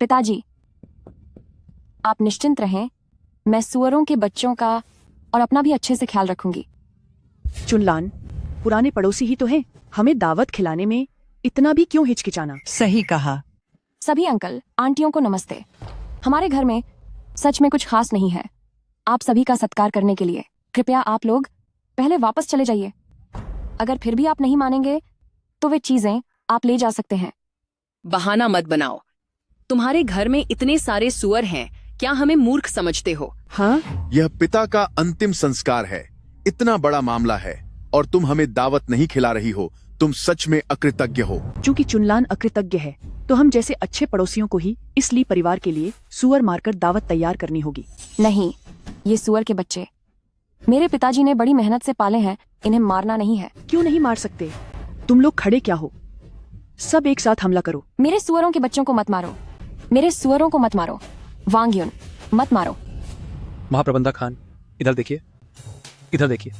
पिताजी, आप निश्चिंत रहें, मैं सुअरों के बच्चों का और अपना भी अच्छे से ख्याल रखूंगी। चुनलान, पुराने पड़ोसी ही तो हैं, हमें दावत खिलाने में इतना भी क्यों हिचकिचाना। सही कहा। सभी अंकल आंटियों को नमस्ते। हमारे घर में सच में कुछ खास नहीं है। आप सभी का सत्कार करने के लिए कृपया आप लोग पहले वापस चले जाइए। अगर फिर भी आप नहीं मानेंगे तो वे चीजें आप ले जा सकते हैं। बहाना मत बनाओ। तुम्हारे घर में इतने सारे सुअर हैं, क्या हमें मूर्ख समझते हो? हाँ, यह पिता का अंतिम संस्कार है। इतना बड़ा मामला है और तुम हमें दावत नहीं खिला रही हो। तुम सच में अकृतज्ञ हो। चूंकि चुनलान अकृतज्ञ है तो हम जैसे अच्छे पड़ोसियों को ही इसलिए परिवार के लिए सुअर मारकर दावत तैयार करनी होगी। नहीं, ये सुअर के बच्चे मेरे पिताजी ने बड़ी मेहनत से पाले हैं, इन्हें मारना नहीं है। क्यों नहीं मार सकते? तुम लोग खड़े क्या हो? सब एक साथ हमला करो। मेरे सुअरों के बच्चों को मत मारो। मेरे सुअरों को मत मारो। वांग्युन, मत मारो। महाप्रबंधक खान, इधर देखिए, इधर देखिए।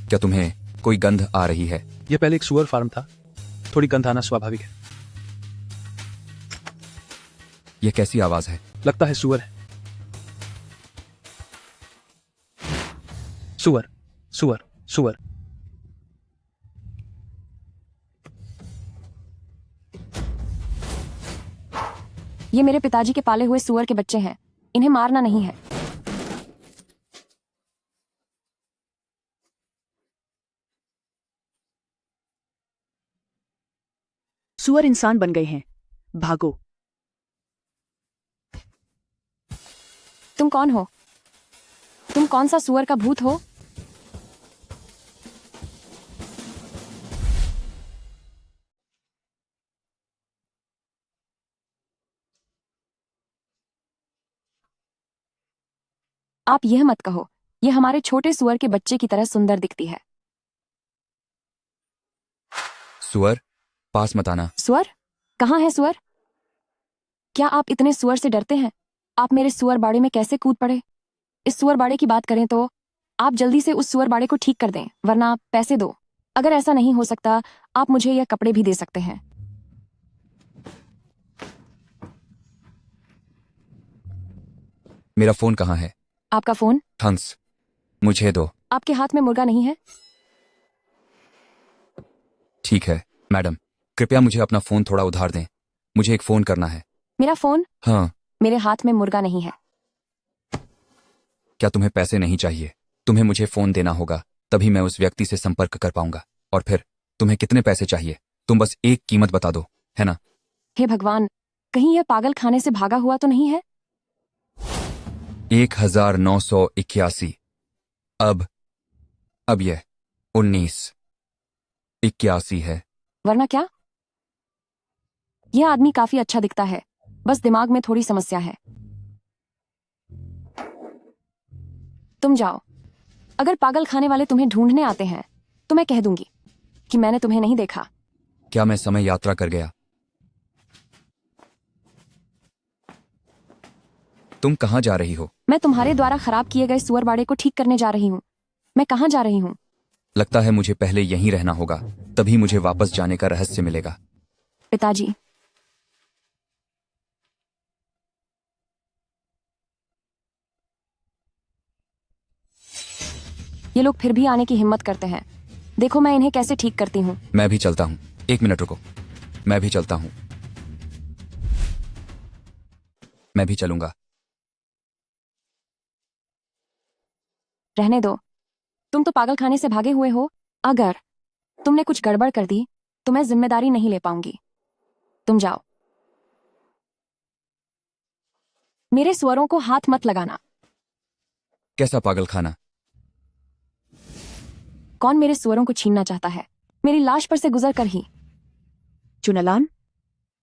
क्या तुम्हें कोई गंध आ रही है? यह पहले एक सुअर फार्म था, थोड़ी गंध आना स्वाभाविक है। यह कैसी आवाज है? लगता है सुअर है। सुअर, सुअर, सुअर। ये मेरे पिताजी के पाले हुए सुअर के बच्चे हैं, इन्हें मारना नहीं है। सुअर इंसान बन गए हैं, भागो। तुम कौन हो? तुम कौन सा सुअर का भूत हो? आप यह मत कहो, यह हमारे छोटे सुअर के बच्चे की तरह सुंदर दिखती है। सुअर, पास मत आना। सुअर? कहाँ है सुअर? क्या आप इतने सुअर से डरते हैं? आप मेरे सुअर बाड़े में कैसे कूद पड़े? इस सुअर बाड़े की बात करें तो आप जल्दी से उस सुअर बाड़े को ठीक कर दें, वरना आप पैसे दो। अगर ऐसा नहीं हो सकता, आप मुझे यह कपड़े भी दे सकते हैं। मेरा फोन कहाँ है? आपका फोन? हंस, मुझे दो। आपके हाथ में मुर्गा नहीं है? ठीक है मैडम, कृपया मुझे अपना फोन थोड़ा उधार दें। मुझे एक फोन करना है। मेरा फोन? हाँ। मेरे हाथ में मुर्गा नहीं है। क्या तुम्हें पैसे नहीं चाहिए? तुम्हें मुझे फोन देना होगा, तभी मैं उस व्यक्ति से संपर्क कर पाऊंगा। और फिर तुम्हें कितने पैसे चाहिए? तुम बस एक कीमत बता दो, है ना? हे भगवान, कहीं यह पागल खाने से भागा हुआ तो नहीं है? 1981। अब यह 1981 है। वरना क्या? यह आदमी काफी अच्छा दिखता है, बस दिमाग में थोड़ी समस्या है। तुम जाओ। अगर पागल खाने वाले तुम्हें ढूंढने आते हैं तो मैं कह दूंगी कि मैंने तुम्हें नहीं देखा। क्या मैं समय यात्रा कर गया? तुम कहाँ जा रही हो? मैं तुम्हारे द्वारा खराब किए गए सुअर बाड़े को ठीक करने जा रही हूँ। मैं कहाँ जा रही हूँ? लगता है मुझे पहले यहीं रहना होगा, तभी मुझे वापस जाने का रहस्य मिलेगा। पिताजी, ये लोग फिर भी आने की हिम्मत करते हैं। देखो मैं इन्हें कैसे ठीक करती हूँ। मैं भी चलता हूँ। एक मिनट रुको, मैं भी चलता हूँ। मैं भी चलूंगा। रहने दो, तुम तो पागल खाने से भागे हुए हो। अगर तुमने कुछ गड़बड़ कर दी तो मैं जिम्मेदारी नहीं ले पाऊंगी। तुम जाओ। मेरे सुअरों को हाथ मत लगाना। कैसा पागल खाना? कौन मेरे सुअरों को छीनना चाहता है? मेरी लाश पर से गुजर कर ही। चुनलान,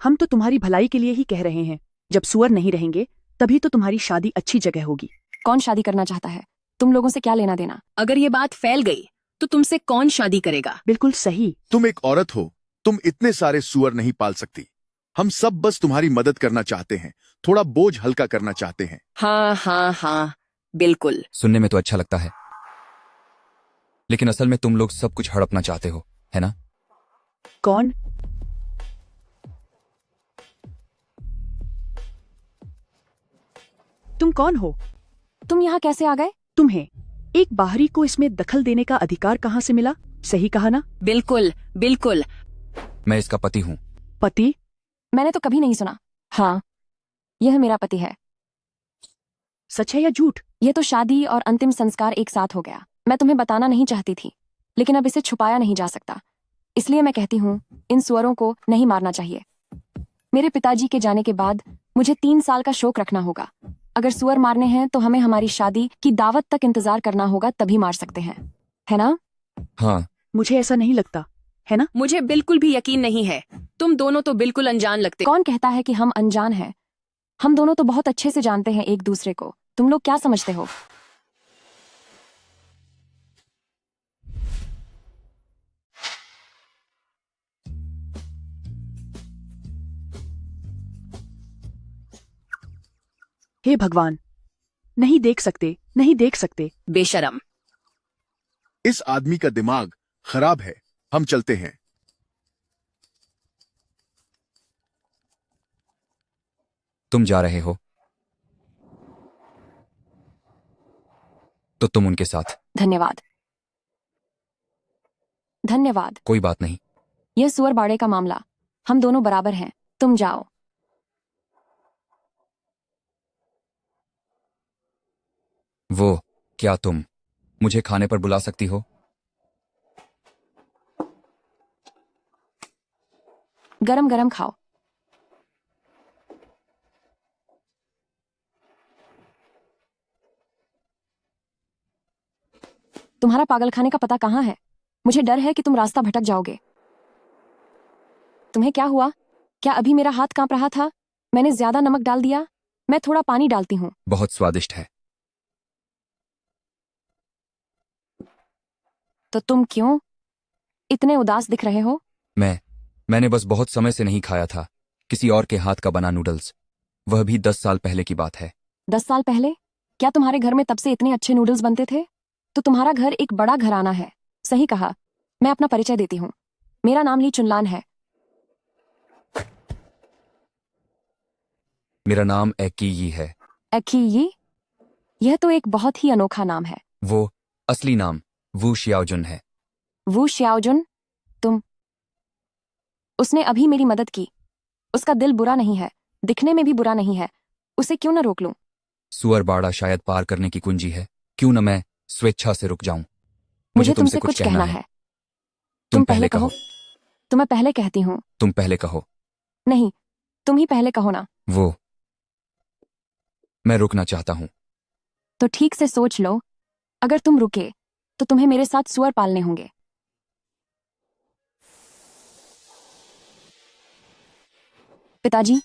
हम तो तुम्हारी भलाई के लिए ही कह रहे हैं। जब सुअर नहीं रहेंगे तभी तो तुम्हारी शादी अच्छी जगह होगी। कौन शादी करना चाहता है? तुम लोगों से क्या लेना देना? अगर ये बात फैल गई तो तुमसे कौन शादी करेगा? बिल्कुल सही। तुम एक औरत हो, तुम इतने सारे सुअर नहीं पाल सकती। हम सब बस तुम्हारी मदद करना चाहते हैं, थोड़ा बोझ हल्का करना चाहते हैं। हाँ हाँ हाँ, बिल्कुल। सुनने में तो अच्छा लगता है, लेकिन असल में तुम लोग सब कुछ हड़पना चाहते हो, है ना? कौन? कौन हो? तुम यहाँ कैसे आ गए? तुम्हें एक बाहरी को इसमें दखल देने का अधिकार कहाँ से मिला? सही कहा ना? बिल्कुल बिल्कुल। मैं इसका पति हूँ। पति? मैंने तो कभी नहीं सुना। हाँ, यह मेरा पति है। सच है या झूठ? यह तो शादी और अंतिम संस्कार एक साथ हो गया। मैं तुम्हें बताना नहीं चाहती थी, लेकिन अब इसे छुपाया नहीं जा सकता। इसलिए मैं कहती हूँ, इन सुअरों को नहीं मारना चाहिए। मेरे पिताजी के जाने के बाद मुझे 3 साल का शोक रखना होगा। अगर सुअर मारने हैं तो हमें हमारी शादी की दावत तक इंतजार करना होगा, तभी मार सकते हैं, है ना? हाँ, मुझे ऐसा नहीं लगता, है ना? मुझे बिल्कुल भी यकीन नहीं है। तुम दोनों तो बिल्कुल अनजान लगते। कौन कहता है कि हम अनजान हैं? हम दोनों तो बहुत अच्छे से जानते हैं एक दूसरे को। तुम लोग क्या समझते हो? हे भगवान, नहीं देख सकते, नहीं देख सकते। बेशरम। इस आदमी का दिमाग खराब है। हम चलते हैं। तुम जा रहे हो तो तुम उनके साथ। धन्यवाद। धन्यवाद। कोई बात नहीं। यह सुअर बाड़े का मामला, हम दोनों बराबर हैं। तुम जाओ। वो, क्या तुम मुझे खाने पर बुला सकती हो? गरम गरम खाओ। तुम्हारा पागलखाने का पता कहाँ है? मुझे डर है कि तुम रास्ता भटक जाओगे। तुम्हें क्या हुआ? क्या अभी मेरा हाथ कांप रहा था? मैंने ज्यादा नमक डाल दिया? मैं थोड़ा पानी डालती हूँ। बहुत स्वादिष्ट है। तो तुम क्यों इतने उदास दिख रहे हो? मैंने बस बहुत समय से नहीं खाया था किसी और के हाथ का बना नूडल्स। वह भी 10 साल पहले की बात है। 10 साल पहले? क्या तुम्हारे घर में तब से इतने अच्छे नूडल्स बनते थे? तो तुम्हारा घर एक बड़ा घराना है। सही कहा। मैं अपना परिचय देती हूँ। मेरा नाम ली चुनलान है। मेरा नाम एकी यी है। एकी यी? यह तो एक बहुत ही अनोखा नाम है। वो असली नाम वू शियाओजुन है। वू श्याओजुन? तुम? उसने अभी मेरी मदद की। उसका दिल बुरा नहीं है, दिखने में भी बुरा नहीं है। उसे क्यों न रोक लूं? सुअर बाड़ा शायद पार करने की कुंजी है। क्यों न मैं स्वेच्छा से रुक जाऊं। मुझे तुमसे कुछ कहना है। तुम पहले कहो। तो मैं पहले कहती हूँ। तुम पहले कहो। नहीं, तुम ही पहले कहो ना। वो, मैं रुकना चाहता हूं। तो ठीक से सोच लो। अगर तुम रुके तो तुम्हें मेरे साथ सुअर पालने होंगे। पिताजी,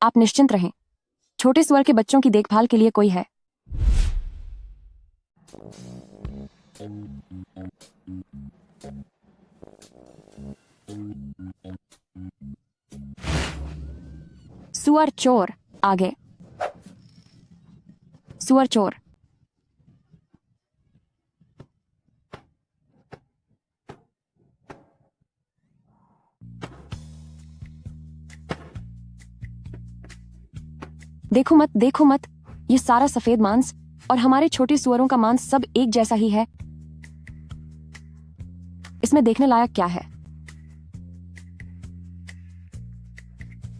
आप निश्चिंत रहें। छोटे सुअर के बच्चों की देखभाल के लिए कोई है। सुअर चोर आगे। सुअर चोर। देखो मत, देखो मत। ये सारा सफेद मांस और हमारे छोटे सुअरों का मांस सब एक जैसा ही है। इसमें देखने लायक क्या है?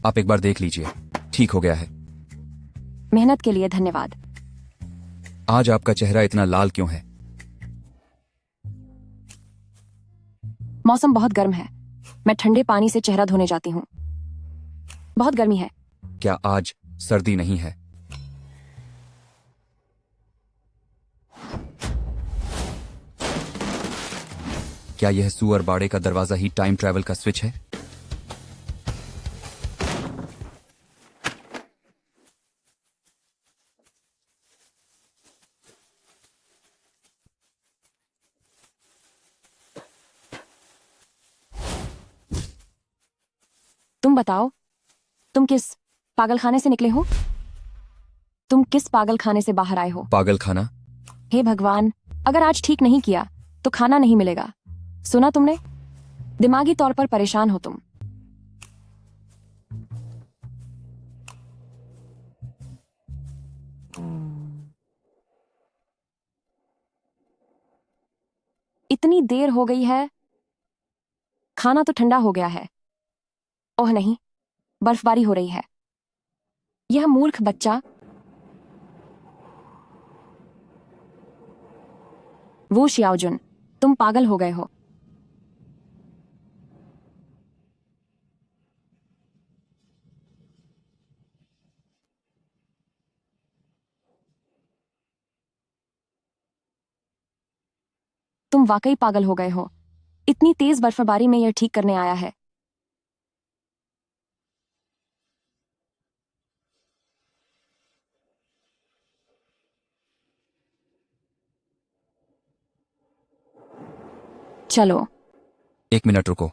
आप एक बार देख लीजिए। ठीक हो गया है। मेहनत के लिए धन्यवाद। आज आपका चेहरा इतना लाल क्यों है? मौसम बहुत गर्म है। मैं ठंडे पानी से चेहरा धोने जाती हूँ। बहुत गर्मी है। क्या आज सर्दी नहीं है? क्या यह सुअर बाड़े का दरवाजा ही टाइम ट्रैवल का स्विच है? तुम बताओ, तुम किस पागलखाने से निकले हो? तुम किस पागलखाने से बाहर आए हो? पागल खाना? हे भगवान, अगर आज ठीक नहीं किया तो खाना नहीं मिलेगा। सुना तुमने? दिमागी तौर पर परेशान हो तुम। इतनी देर हो गई है, खाना तो ठंडा हो गया है। ओह नहीं, बर्फबारी हो रही है। यह मूर्ख बच्चा। वो शियाओजुन, तुम पागल हो गए हो। तुम वाकई पागल हो गए हो। इतनी तेज बर्फबारी में यह ठीक करने आया है। चलो। 1 मिनट रुको।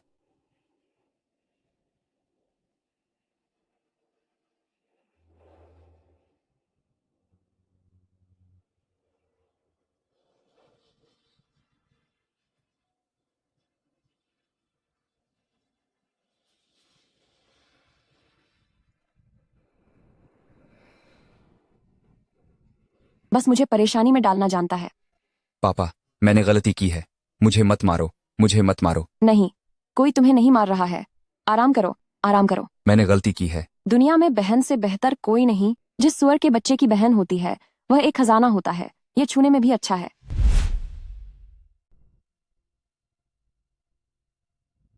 बस मुझे परेशानी में डालना जानता है। पापा, मैंने गलती की है। मुझे मत मारो, मुझे मत मारो। नहीं, कोई तुम्हें नहीं मार रहा है। आराम करो, आराम करो। मैंने गलती की है। दुनिया में बहन से बेहतर कोई नहीं। जिस सुअर के बच्चे की बहन होती है वह एक खजाना होता है। यह छूने में भी अच्छा है।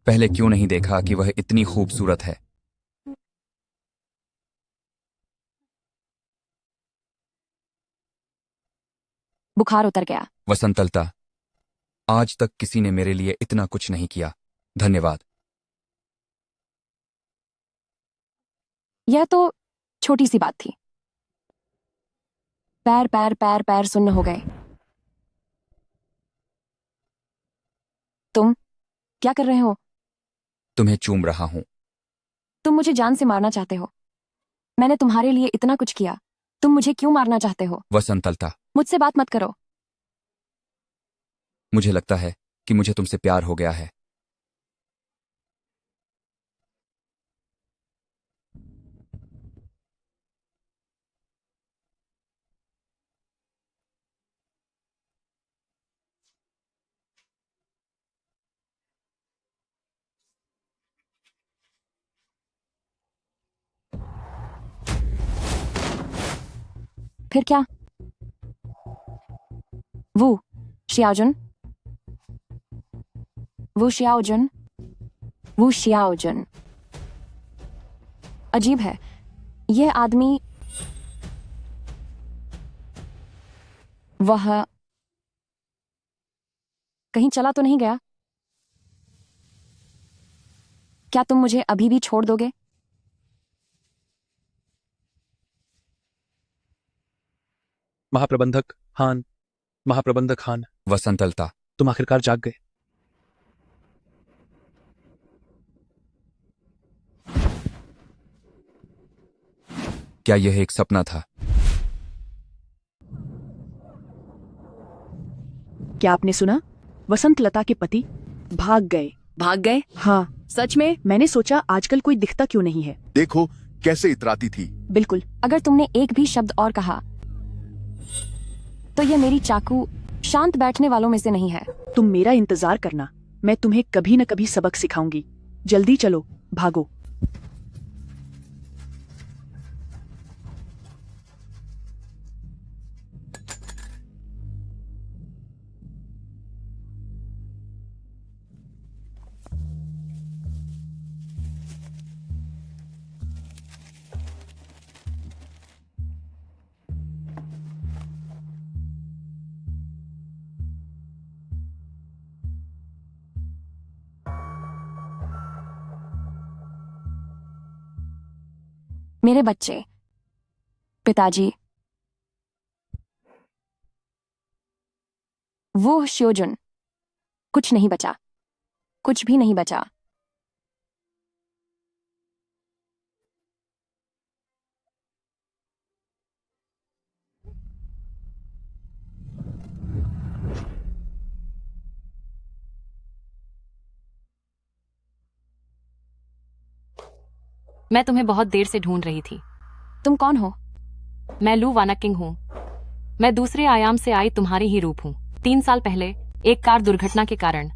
पहले क्यों नहीं देखा कि वह इतनी खूबसूरत है। बुखार उतर गया। वसंतलता, आज तक किसी ने मेरे लिए इतना कुछ नहीं किया। धन्यवाद। यह तो छोटी सी बात थी। पैर पैर पैर पैर सुन्न हो गए। तुम क्या कर रहे हो? तुम्हें चूम रहा हूं। तुम मुझे जान से मारना चाहते हो। मैंने तुम्हारे लिए इतना कुछ किया, तुम मुझे क्यों मारना चाहते हो? वसंतलता, मुझसे बात मत करो। मुझे लगता है कि मुझे तुमसे प्यार हो गया है। फिर क्या? वो शियाओजुन, वो शियाओजुन, वो शियाओजुन। अजीब है, यह आदमी। वह कहीं चला तो नहीं गया? क्या तुम मुझे अभी भी छोड़ दोगे? महाप्रबंधक हान, महाप्रबंधक हान, वसंतलता, तुम आखिरकार जाग गए। क्या यह एक सपना था? क्या आपने सुना? वसंतलता के पति भाग गए। भाग गए? हाँ, सच में? मैंने सोचा आजकल कोई दिखता क्यों नहीं है। देखो कैसे इतराती थी। बिल्कुल। अगर तुमने एक भी शब्द और कहा तो यह मेरी चाकू शांत बैठने वालों में से नहीं है। तुम मेरा इंतजार करना, मैं तुम्हें कभी न कभी सबक सिखाऊंगी। जल्दी चलो, भागो। मेरे बच्चे, पिताजी, वो शियोजुन, कुछ नहीं बचा, कुछ भी नहीं बचा। मैं तुम्हें बहुत देर से ढूंढ रही थी। तुम कौन हो? मैं लू वानाकिंग हूँ। मैं दूसरे आयाम से आई तुम्हारी ही रूप हूँ। 3 साल पहले एक कार दुर्घटना के कारण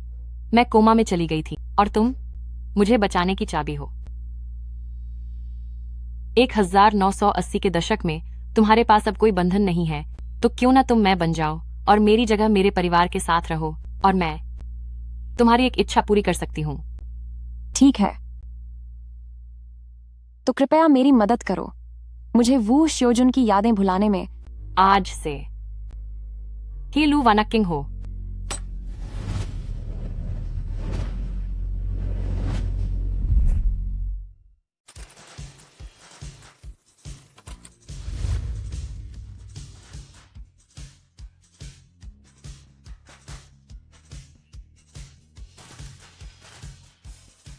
मैं कोमा में चली गई थी और तुम मुझे बचाने की चाबी हो। 1980 के दशक में तुम्हारे पास अब कोई बंधन नहीं है, तो क्यों ना तुम मैं बन जाओ और मेरी जगह मेरे परिवार के साथ रहो और मैं तुम्हारी एक इच्छा पूरी कर सकती हूँ। ठीक है, तो कृपया मेरी मदद करो मुझे वू श्योजुन की यादें भुलाने में। आज से ही लू वानक्किंग हो।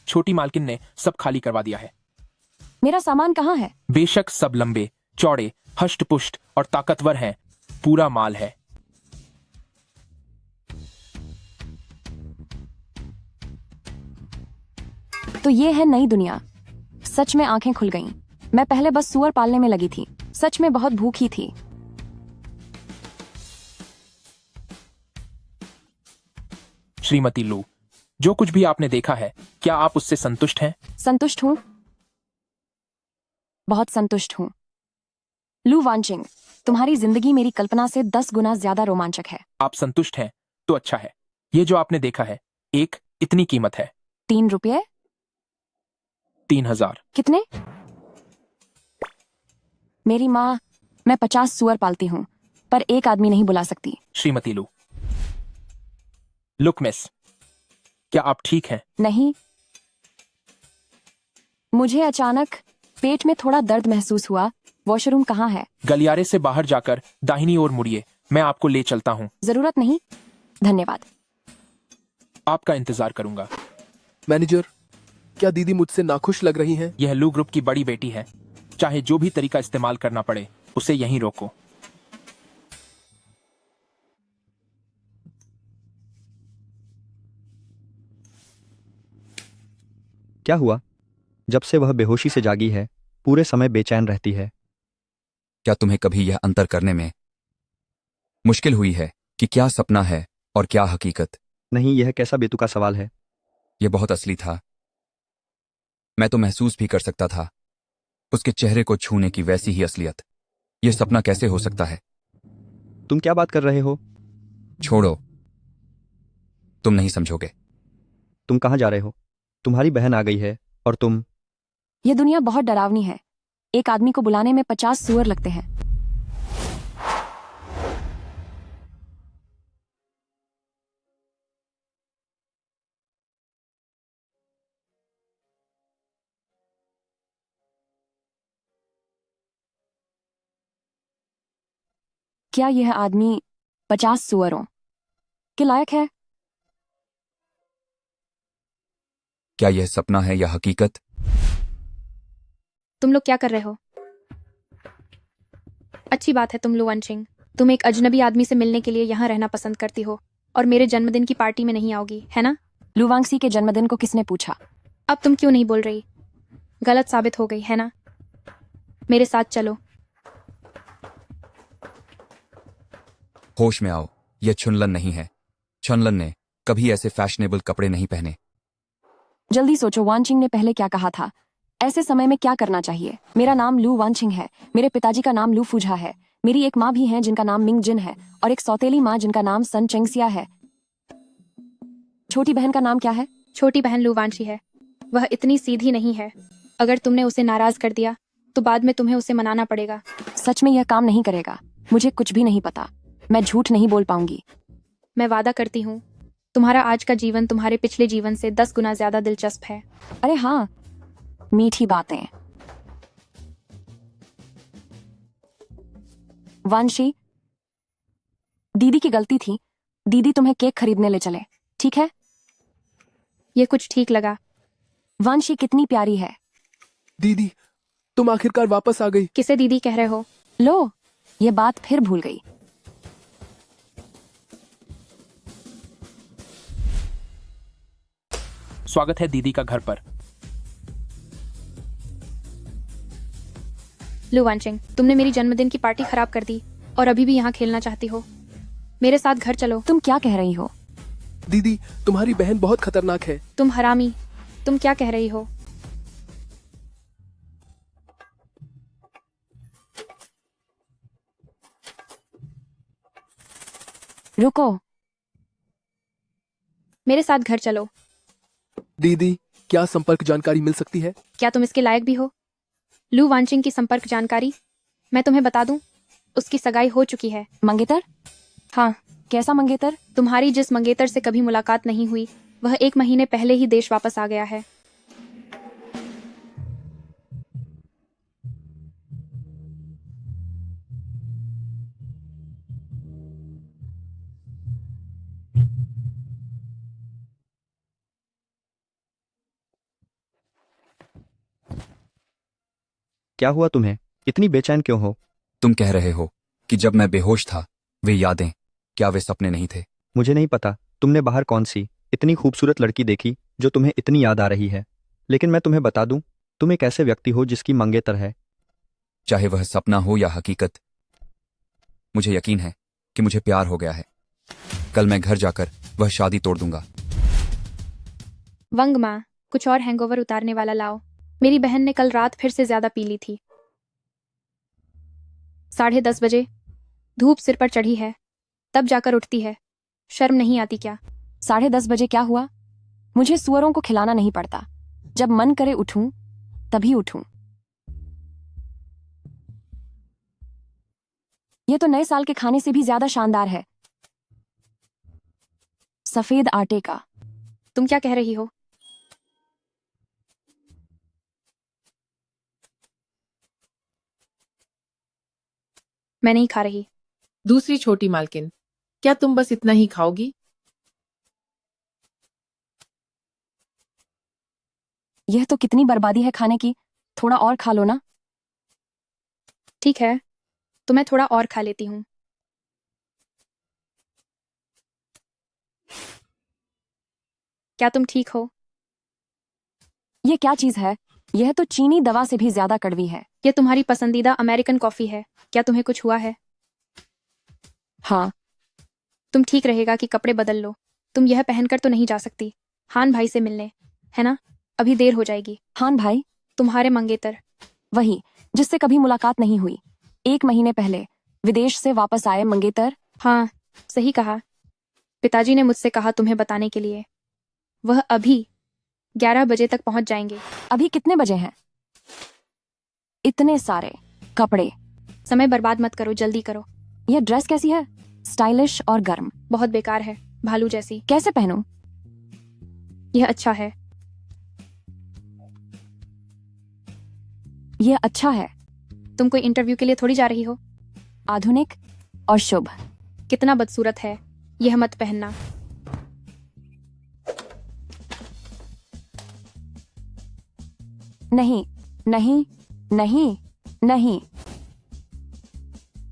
छोटी मालकिन ने सब खाली करवा दिया है। मेरा सामान कहाँ है? बेशक सब लंबे चौड़े हष्ट-पुष्ट और ताकतवर हैं, पूरा माल है। तो ये है नई दुनिया। सच में आंखें खुल गईं। मैं पहले बस सुअर पालने में लगी थी, सच में बहुत भूखी थी। श्रीमती लू, जो कुछ भी आपने देखा है, क्या आप उससे संतुष्ट हैं? संतुष्ट हूँ, बहुत संतुष्ट हूँ। लू वानचिंग, तुम्हारी जिंदगी मेरी कल्पना से 10 गुना ज्यादा रोमांचक है। आप संतुष्ट हैं तो अच्छा है। ये जो आपने देखा है, एक इतनी कीमत है। 3 रुपये? 3000। कितने? मेरी माँ, मैं 50 सुअर पालती हूँ, पर एक आदमी नहीं बुला सकती। श्रीमती लू, लुक मिस, क्या आप ठीक हैं? नहीं, मुझे अचानक पेट में थोड़ा दर्द महसूस हुआ। वॉशरूम कहाँ है? गलियारे से बाहर जाकर दाहिनी ओर मुड़िए, मैं आपको ले चलता हूँ। जरूरत नहीं, धन्यवाद। आपका इंतजार करूंगा। मैनेजर, क्या दीदी मुझसे नाखुश लग रही हैं? यह लू ग्रुप की बड़ी बेटी है, चाहे जो भी तरीका इस्तेमाल करना पड़े उसे यहीं रोको। क्या हुआ? जब से वह बेहोशी से जागी है, पूरे समय बेचैन रहती है। क्या तुम्हें कभी यह अंतर करने में मुश्किल हुई है कि क्या सपना है और क्या हकीकत? नहीं, यह कैसा बेतुका सवाल है। यह बहुत असली था। मैं तो महसूस भी कर सकता था उसके चेहरे को छूने की वैसी ही असलियत। यह सपना कैसे हो सकता है? तुम क्या बात कर रहे हो? छोड़ो, तुम नहीं समझोगे। तुम कहाँ जा रहे हो? तुम्हारी बहन आ गई है और तुम। ये दुनिया बहुत डरावनी है। एक आदमी को बुलाने में 50 सुअर लगते हैं। क्या यह आदमी 50 सुअरों के लायक है? क्या यह सपना है या हकीकत? तुम लोग क्या कर रहे हो? अच्छी बात है तुम लू वानचिंग, तुम एक अजनबी आदमी से मिलने के लिए यहाँ रहना पसंद करती हो और मेरे जन्मदिन की पार्टी में नहीं आओगी, है ना? लू वांगसी के जन्मदिन को किसने पूछा? अब तुम क्यों नहीं बोल रही? गलत साबित हो गई है ना? मेरे साथ चलो। होश में आओ, यह छुनलन नहीं है। छुनलन ने कभी ऐसे फैशनेबल कपड़े नहीं पहने। जल्दी सोचो, वानचिंग ने पहले क्या कहा था? ऐसे समय में क्या करना चाहिए? मेरा नाम लू वानचिंग है, मेरे पिताजी का नाम लू फुझा है, मेरी एक माँ भी है जिनका नाम मिंग जिन है और एक सौतेली माँ जिनका नाम सन चेंगसिया है। छोटी बहन का नाम क्या है? छोटी बहन लू वानची है। वह इतनी सीधी नहीं है। अगर तुमने उसे नाराज कर दिया तो बाद में तुम्हें उसे मनाना पड़ेगा। सच में यह काम नहीं करेगा। मुझे कुछ भी नहीं पता, मैं झूठ नहीं बोल पाऊंगी। मैं वादा करती हूँ, तुम्हारा आज का जीवन तुम्हारे पिछले जीवन से 10 गुना ज्यादा दिलचस्प है। अरे हाँ, मीठी बातें। वांशी, दीदी की गलती थी। दीदी तुम्हें केक खरीदने ले चले, ठीक है? ये कुछ ठीक लगा। वांशी कितनी प्यारी है। दीदी, तुम आखिरकार वापस आ गई। किसे दीदी कह रहे हो? लो, ये बात फिर भूल गई। स्वागत है दीदी का घर पर। लू वानचिंग, तुमने मेरी जन्मदिन की पार्टी खराब कर दी और अभी भी यहाँ खेलना चाहती हो। मेरे साथ घर चलो। तुम क्या कह रही हो? दीदी, तुम्हारी बहन बहुत खतरनाक है। तुम हरामी, तुम क्या कह रही हो? रुको। मेरे साथ घर चलो। दीदी, क्या संपर्क जानकारी मिल सकती है? क्या तुम इसके लायक भी हो? लू वांचिंग की संपर्क जानकारी मैं तुम्हें बता दूं, उसकी सगाई हो चुकी है। मंगेतर? हाँ। कैसा मंगेतर? तुम्हारी जिस मंगेतर से कभी मुलाकात नहीं हुई, वह 1 महीने पहले ही देश वापस आ गया है। क्या हुआ तुम्हें? इतनी बेचैन क्यों हो? तुम कह रहे हो कि जब मैं बेहोश था वे यादें, क्या वे सपने नहीं थे? मुझे नहीं पता तुमने बाहर कौन सी इतनी खूबसूरत लड़की देखी जो तुम्हें इतनी याद आ रही है, लेकिन मैं तुम्हें बता दूं, तुम एक ऐसे व्यक्ति हो जिसकी मंगेतर है। चाहे वह सपना हो या हकीकत, मुझे यकीन है कि मुझे प्यार हो गया है। कल मैं घर जाकर वह शादी तोड़ दूंगा। वंग माँ, कुछ और हैंगओवर उतारने वाला लाओ। मेरी बहन ने कल रात फिर से ज्यादा पी ली थी। 10:30 बजे धूप सिर पर चढ़ी है, तब जाकर उठती है। शर्म नहीं आती क्या? 10:30 बजे क्या हुआ? मुझे सुअरों को खिलाना नहीं पड़ता। जब मन करे उठूं तभी उठूं। यह तो नए साल के खाने से भी ज्यादा शानदार है। सफेद आटे का। तुम क्या कह रही हो? मैं नहीं खा रही। दूसरी छोटी मालकिन, क्या तुम बस इतना ही खाओगी? यह तो कितनी बर्बादी है खाने की। थोड़ा और खा लो ना। ठीक है, तो मैं थोड़ा और खा लेती हूँ। क्या तुम ठीक हो? यह क्या चीज है? यह तो चीनी दवा से भी ज्यादा कड़वी है। यह तुम्हारी पसंदीदा अमेरिकन कॉफी है। क्या तुम्हें कुछ हुआ है? हाँ। तुम ठीक रहेगा कि कपड़े बदल लो। तुम यह पहनकर तो नहीं जा सकती हान भाई से मिलने, है ना? अभी देर हो जाएगी। हान भाई? तुम्हारे मंगेतर। वही जिससे कभी मुलाकात नहीं हुई। 1 महीने पहले विदेश से वापस आए मंगेतर। हाँ, सही कहा। पिताजी ने मुझसे कहा तुम्हें बताने के लिए। वह अभी 11 बजे तक पहुंच जाएंगे। अभी कितने बजे हैं? इतने सारे कपड़े। समय बर्बाद मत करो, जल्दी करो। यह ड्रेस कैसी है? स्टाइलिश और गर्म। बहुत बेकार है, भालू जैसी। कैसे पहनूं? यह अच्छा है। यह अच्छा है। तुम कोई इंटरव्यू के लिए थोड़ी जा रही हो। आधुनिक और शुभ। कितना बदसूरत है, यह मत पहनना। नहीं नहीं नहीं नहीं,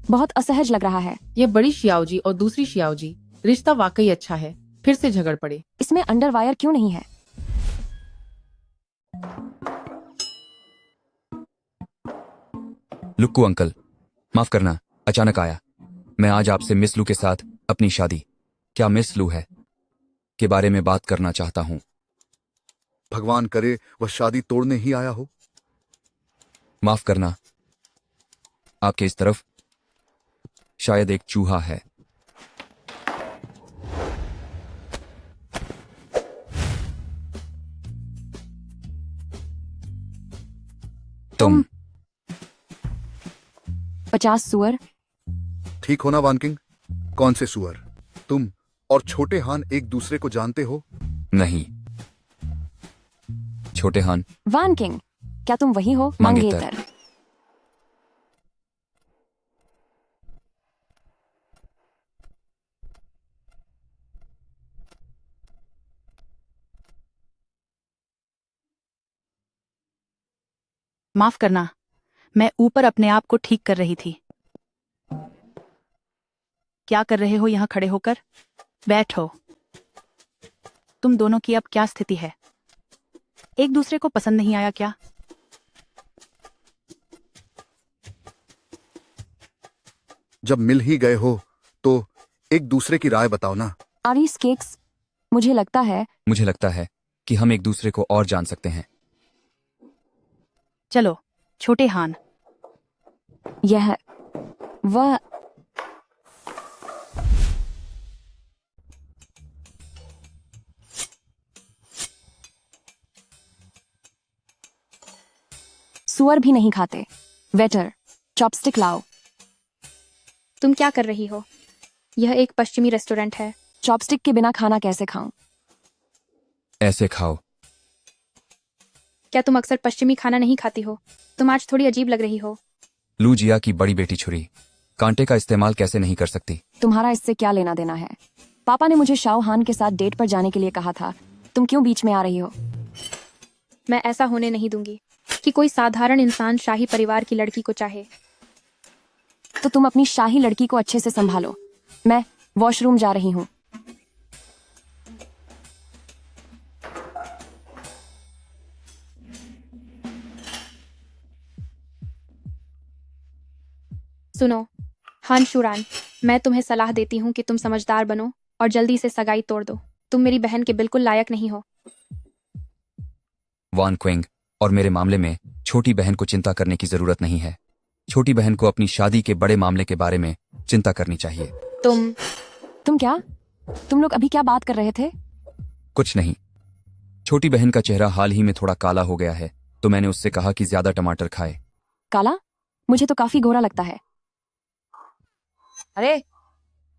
बहुत असहज लग रहा है। यह बड़ी शियाओजी और दूसरी शियाओजी, रिश्ता वाकई अच्छा है। फिर से झगड़ पड़े। इसमें अंडरवायर क्यों नहीं है? लुक्कू अंकल, माफ करना, अचानक आया। मैं आज आपसे मिस लू के साथ अपनी शादी, क्या मिस लू है, के बारे में बात करना चाहता हूं। भगवान करे वह शादी तोड़ने ही आया हो। माफ करना, आपके इस तरफ शायद एक चूहा है। तुम 50 सुअर। ठीक हो ना वानकिंग? कौन से सुअर? तुम और छोटे हान एक दूसरे को जानते हो? नहीं। छोटे हान? वान किंग, क्या तुम वही हो? मंगेतर। माफ करना, मैं ऊपर अपने आप को ठीक कर रही थी। क्या कर रहे हो यहाँ खड़े होकर? बैठो। तुम दोनों की अब क्या स्थिति है? एक दूसरे को पसंद नहीं आया क्या? जब मिल ही गए हो तो एक दूसरे की राय बताओ ना। Are these cakes? मुझे लगता है कि हम एक दूसरे को और जान सकते हैं। चलो छोटे हान। यह वह सुअर भी नहीं खाते। वेटर, चॉपस्टिक लाओ। तुम क्या कर रही हो? यह एक पश्चिमी रेस्टोरेंट है। चॉपस्टिक के बिना खाना कैसे खाऊं? ऐसे खाओ। क्या तुम अक्सर पश्चिमी खाना नहीं खाती हो? तुम आज थोड़ी अजीब लग रही हो। लूजिया की बड़ी बेटी छुरी कांटे का इस्तेमाल कैसे नहीं कर सकती? तुम्हारा इससे क्या लेना देना है? पापा ने मुझे शाओ हान के साथ डेट पर जाने के लिए कहा था। तुम क्यों बीच में आ रही हो? मैं ऐसा होने नहीं दूंगी कि कोई साधारण इंसान शाही परिवार की लड़की को चाहे। तो तुम अपनी शाही लड़की को अच्छे से संभालो। मैं वॉशरूम जा रही हूँ। सुनो हान शुरान, मैं तुम्हें सलाह देती हूँ कि तुम समझदार बनो और जल्दी से सगाई तोड़ दो। तुम मेरी बहन के बिल्कुल लायक नहीं हो। वान क्वेंग, और मेरे मामले में छोटी बहन को चिंता करने की जरूरत नहीं है। छोटी बहन को अपनी शादी के बड़े मामले के बारे में चिंता करनी चाहिए। तुम क्या? तुम लोग अभी क्या बात कर रहे थे? कुछ नहीं। छोटी बहन का चेहरा हाल ही में थोड़ा काला हो गया है, तो मैंने उससे कहा कि ज्यादा टमाटर खाए। काला? मुझे तो काफी गोरा लगता है। अरे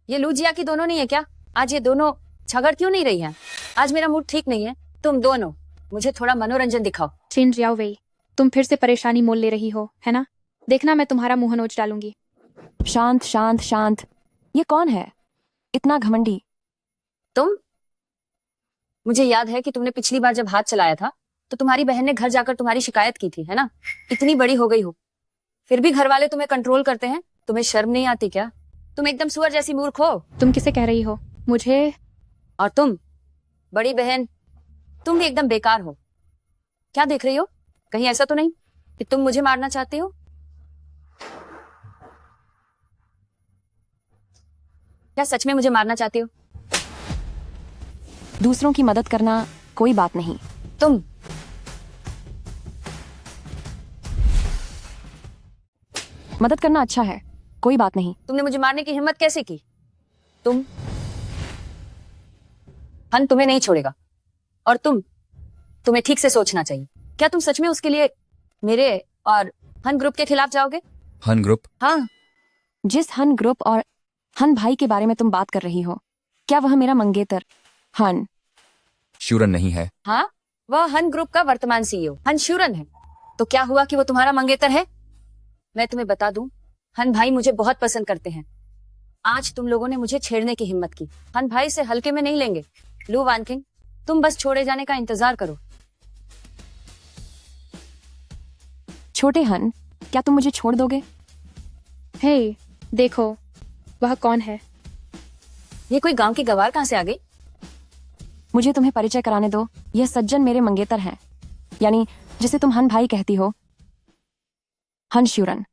ये लूजिया की दोनों नहीं है क्या? आज ये दोनों झगड़ क्यों नहीं रही हैं? आज मेरा मूड ठीक नहीं है। तुम दोनों मुझे थोड़ा मनोरंजन दिखाओ। चिन जियाओ वेई, तुम फिर से परेशानी मोल ले रही हो, है ना? देखना मैं तुम्हारा मुंह नोच डालूंगी। शांत शांत शांत। ये कौन है इतना घमंडी? तुम? मुझे याद है कि तुमने पिछली बार जब हाथ चलाया था तो तुम्हारी बहन ने घर जाकर तुम्हारी शिकायत की थी, है ना? इतनी बड़ी हो गई हो, फिर भी घर वाले तुम्हें कंट्रोल करते हैं। तुम्हें शर्म नहीं आती क्या? तुम एकदम सुअर जैसी मूर्ख हो। तुम किसे कह रही हो? मुझे? और तुम बड़ी बहन, तुम भी एकदम बेकार हो। क्या देख रही हो? कहीं ऐसा तो नहीं कि तुम मुझे मारना चाहती हो? क्या सच में मुझे मारना चाहती हो? दूसरों की मदद करना कोई बात नहीं। तुम मदद करना अच्छा है, कोई बात नहीं। तुमने मुझे मारने की हिम्मत कैसे की? हन तुम्हें नहीं छोड़ेगा। और तुम्हें ठीक से सोचना चाहिए। क्या तुम सच में उसके लिए मेरे और हन ग्रुप के खिलाफ जाओगे? हन ग्रुप? हाँ। जिस हन ग्रुप और हन भाई के बारे में तुम बात कर रही हो, क्या वह मेरा मंगेतर हन शूरन नहीं है? हाँ, वह हन ग्रुप का वर्तमान सीईओ हन शूरन है। तो क्या हुआ कि वो तुम्हारा मंगेतर है? मैं तुम्हें बता दूं, हन भाई मुझे बहुत पसंद करते हैं। आज तुम लोगों ने मुझे छेड़ने की हिम्मत की। हन भाई से हल्के में नहीं लेंगे। लू वानकिंग, तुम बस छोड़े जाने का इंतजार करो। छोटे हन, क्या तुम मुझे छोड़ दोगे? हे, देखो वह कौन है? ये कोई गांव की गवार कहां से आ गई? मुझे तुम्हें परिचय कराने दो। यह सज्जन मेरे मंगेतर हैं, यानी जिसे तुम हन भाई कहती हो, हन श्यूरन।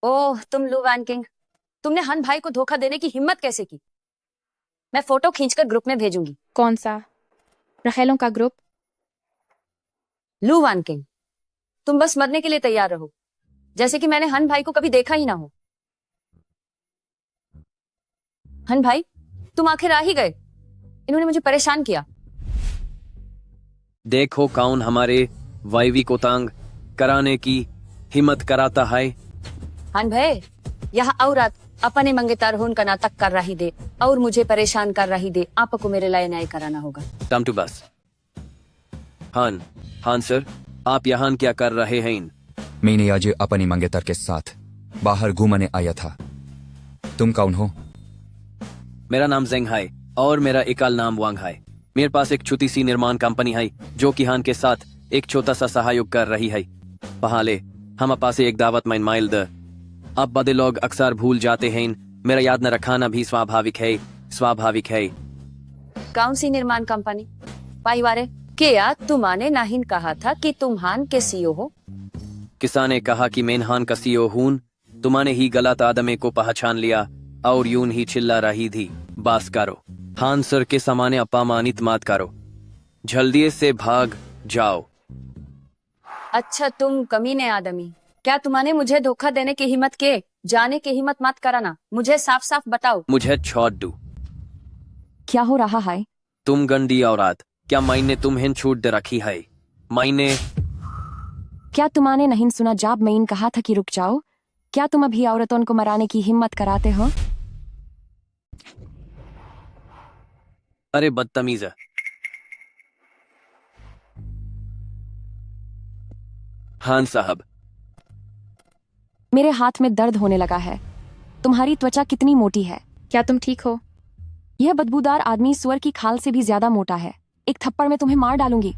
ओह, तुम लू वानकिंग, तुमने हन भाई को धोखा देने की हिम्मत कैसे की? मैं फोटो खींचकर ग्रुप में भेजूंगी। कौन सा? रखेलों का ग्रुप? लू वानकिंग, तुम बस मरने के लिए तैयार रहो, जैसे कि मैंने हन भाई को कभी देखा ही ना हो। हन भाई, तुम आखिर आ ही गए। इन्होंने मुझे परेशान किया। देखो कौन हमारे वाईवी को तंग कराने की हिम्मत कराता है। हन भाई, यह औरत अपने मंगेतर होन का नाटक कर रही दे और मुझे परेशान कर रही दे। आपको मेरे लिए न्याय कराना होगा। टाइम टू बस। हान सर, आप यहाँ क्या कर रहे हैं? मैंने आज अपनी मंगेतर के साथ बाहर घूमने आया था। तुम कौन हो? मेरा नाम जेंग है और मेरा इकाल नाम वांग है। मेरे पास एक छोटी सी निर्माण कंपनी है जो कि हान के साथ एक छोटा सा सहयोग कर रही है। पहले हम पास एक दावत में माइल द। अब बड़े लोग अक्सर भूल जाते हैं। मेरा याद न रखाना भी स्वाभाविक है। कौन सी निर्माण कंपनी? पाईवारे, क्या तुम्हाने नाहिन कहा था कि तुम हान के सीईओ हो? किसाने कहा कि मैं हान का सीईओ हूं। तुमने ही गलत आदमी को पहचान लिया और यूं ही चिल्ला रही थी। बस करो, हान सर के सामने अपमानित मत करो। जल्दी से भाग जाओ। अच्छा तुम कमीने आदमी, क्या तुम्हाने मुझे धोखा देने की हिम्मत के? जाने की हिम्मत मत कराना, मुझे साफ साफ बताओ। मुझे छोड़ दो। क्या हो रहा है? तुम गंदी औरत, क्या मैंने तुम्हें छूट दे रखी है? मैंने क्या तुम्हाने नहीं सुना जब मैंने कहा था कि रुक जाओ? क्या तुम अभी औरतों को मराने की हिम्मत कराते हो? अरे बदतमीज। हान साहब, मेरे हाथ में दर्द होने लगा है। तुम्हारी त्वचा कितनी मोटी है? क्या तुम ठीक हो? यह बदबूदार आदमी सुअर की खाल से भी ज्यादा मोटा है। एक थप्पड़ में तुम्हें मार डालूंगी।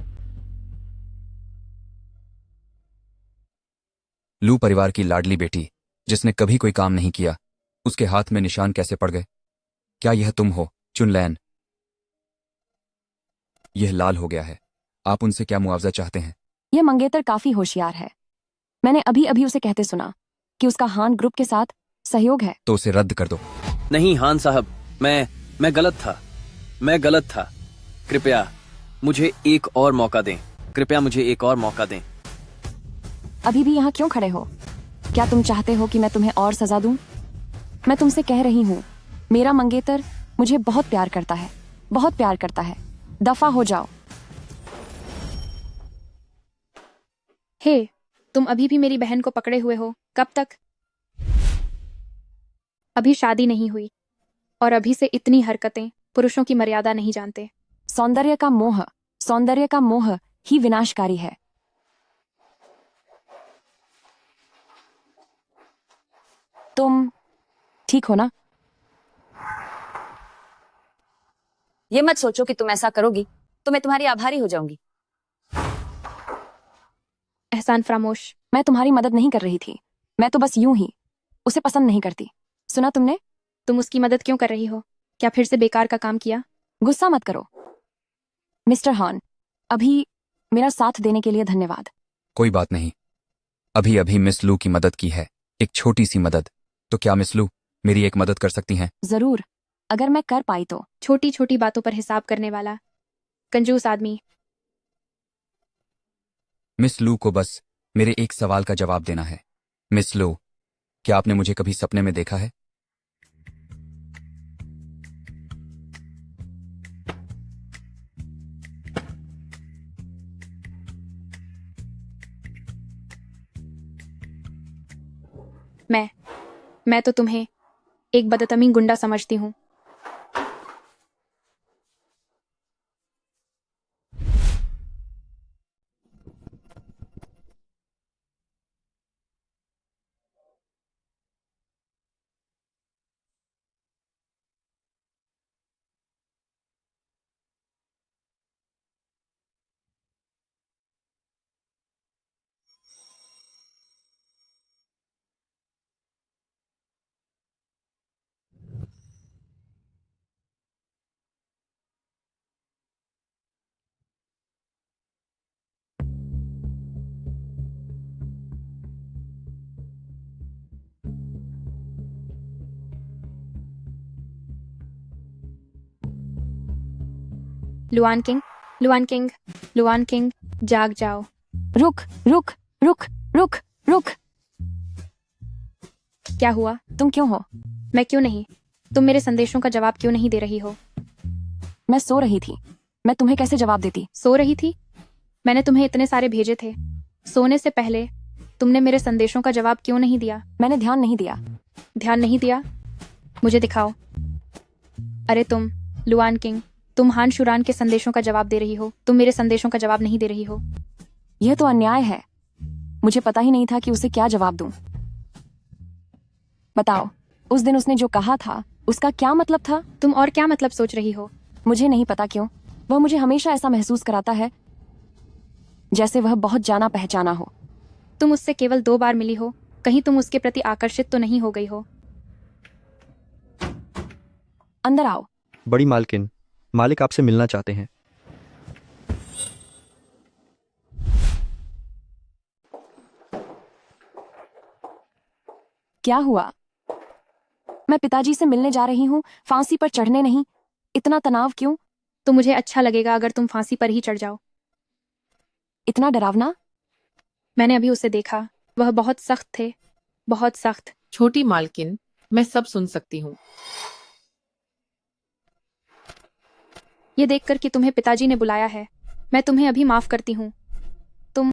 लू परिवार की लाडली बेटी, जिसने कभी कोई काम नहीं किया, उसके हाथ में निशान कैसे पड़ गए? क्या यह तुम हो, चुनलैन? यह लाल हो गया है। आप उनसे क्या मुआवजा चाहते हैं? यह मंगेतर काफी होशियार है। मैंने अभी अभी उसे कहते सुना कि उसका हान ग्रुप के साथ सहयोग है। तो उसे रद्द कर दो। नहीं हान साहब, मैं गलत था। मैं गलत था। कृपया मुझे एक और मौका दें। कृपया मुझे एक और मौका दें। अभी भी यहाँ क्यों खड़े हो? क्या तुम चाहते हो कि मैं तुम्हें और सजा दूं? मैं तुमसे कह रही हूँ, मेरा मंगेतर मुझे बहुत प्यार करता है, बहुत प्यार करता है। दफा हो जाओ। हे, तुम अभी भी मेरी बहन को पकड़े हुए हो? कब तक? अभी शादी नहीं हुई और अभी से इतनी हरकतें, पुरुषों की मर्यादा नहीं जानते। सौंदर्य का मोह ही विनाशकारी है। तुम ठीक हो ना? ये मत सोचो कि तुम ऐसा करोगी तो मैं तुम्हारी आभारी हो जाऊंगी। एहसान फरामोश। मैं तुम्हारी मदद नहीं कर रही थी। मैं तो बस यूं ही उसे पसंद नहीं करती। सुना तुमने? तुम उसकी मदद क्यों कर रही हो? क्या फिर से बेकार का काम किया? गुस्सा मत करो मिस्टर हॉर्न। अभी मेरा साथ देने के लिए धन्यवाद। कोई बात नहीं। अभी अभी मिस लू की मदद की है, एक छोटी सी मदद। तो क्या मिस लू मेरी एक मदद कर सकती हैं? जरूर, अगर मैं कर पाई तो। छोटी छोटी बातों पर हिसाब करने वाला कंजूस आदमी। मिस लू को बस मेरे एक सवाल का जवाब देना है। मिस लू, क्या आपने मुझे कभी सपने में देखा है? मैं तो तुम्हें एक बदतमीज गुंडा समझती हूँ। लुआन किंग, जाग जाओ। रुक रुक रुक रुक रुक। क्या हुआ? तुम क्यों हो? मैं क्यों नहीं? तुम मेरे संदेशों का जवाब क्यों नहीं दे रही हो? मैं सो रही थी। मैं तुम्हें कैसे जवाब देती? सो रही थी? मैंने तुम्हें इतने सारे भेजे थे। सोने से पहले तुमने मेरे संदेशों का जवाब क्यों नहीं दिया? मैंने ध्यान नहीं दिया। ध्यान नहीं दिया? मुझे दिखाओ। अरे तुम लुआन किंग, तुम हान शुरान के संदेशों का जवाब दे रही हो। तुम मेरे संदेशों का जवाब नहीं दे रही हो। यह तो अन्याय है। मुझे पता ही नहीं था कि उसे क्या जवाब दूं। बताओ, उस दिन उसने जो कहा था उसका क्या मतलब था? तुम और क्या मतलब सोच रही हो? मुझे नहीं पता क्यों वह मुझे हमेशा ऐसा महसूस कराता है जैसे वह बहुत जाना पहचाना हो। तुम उससे केवल 2 बार मिली हो। कहीं तुम उसके प्रति आकर्षित तो नहीं हो गई हो? अंदर आओ। बड़ी मालकिन, मालिक आपसे मिलना चाहते हैं। क्या हुआ? मैं पिताजी से मिलने जा रही हूँ, फांसी पर चढ़ने नहीं। इतना तनाव क्यों? तो मुझे अच्छा लगेगा अगर तुम फांसी पर ही चढ़ जाओ। इतना डरावना? मैंने अभी उसे देखा, वह बहुत सख्त थे, बहुत सख्त। छोटी मालकिन, मैं सब सुन सकती हूँ। ये देखकर कि तुम्हें पिताजी ने बुलाया है, मैं तुम्हें अभी माफ करती हूँ। तुम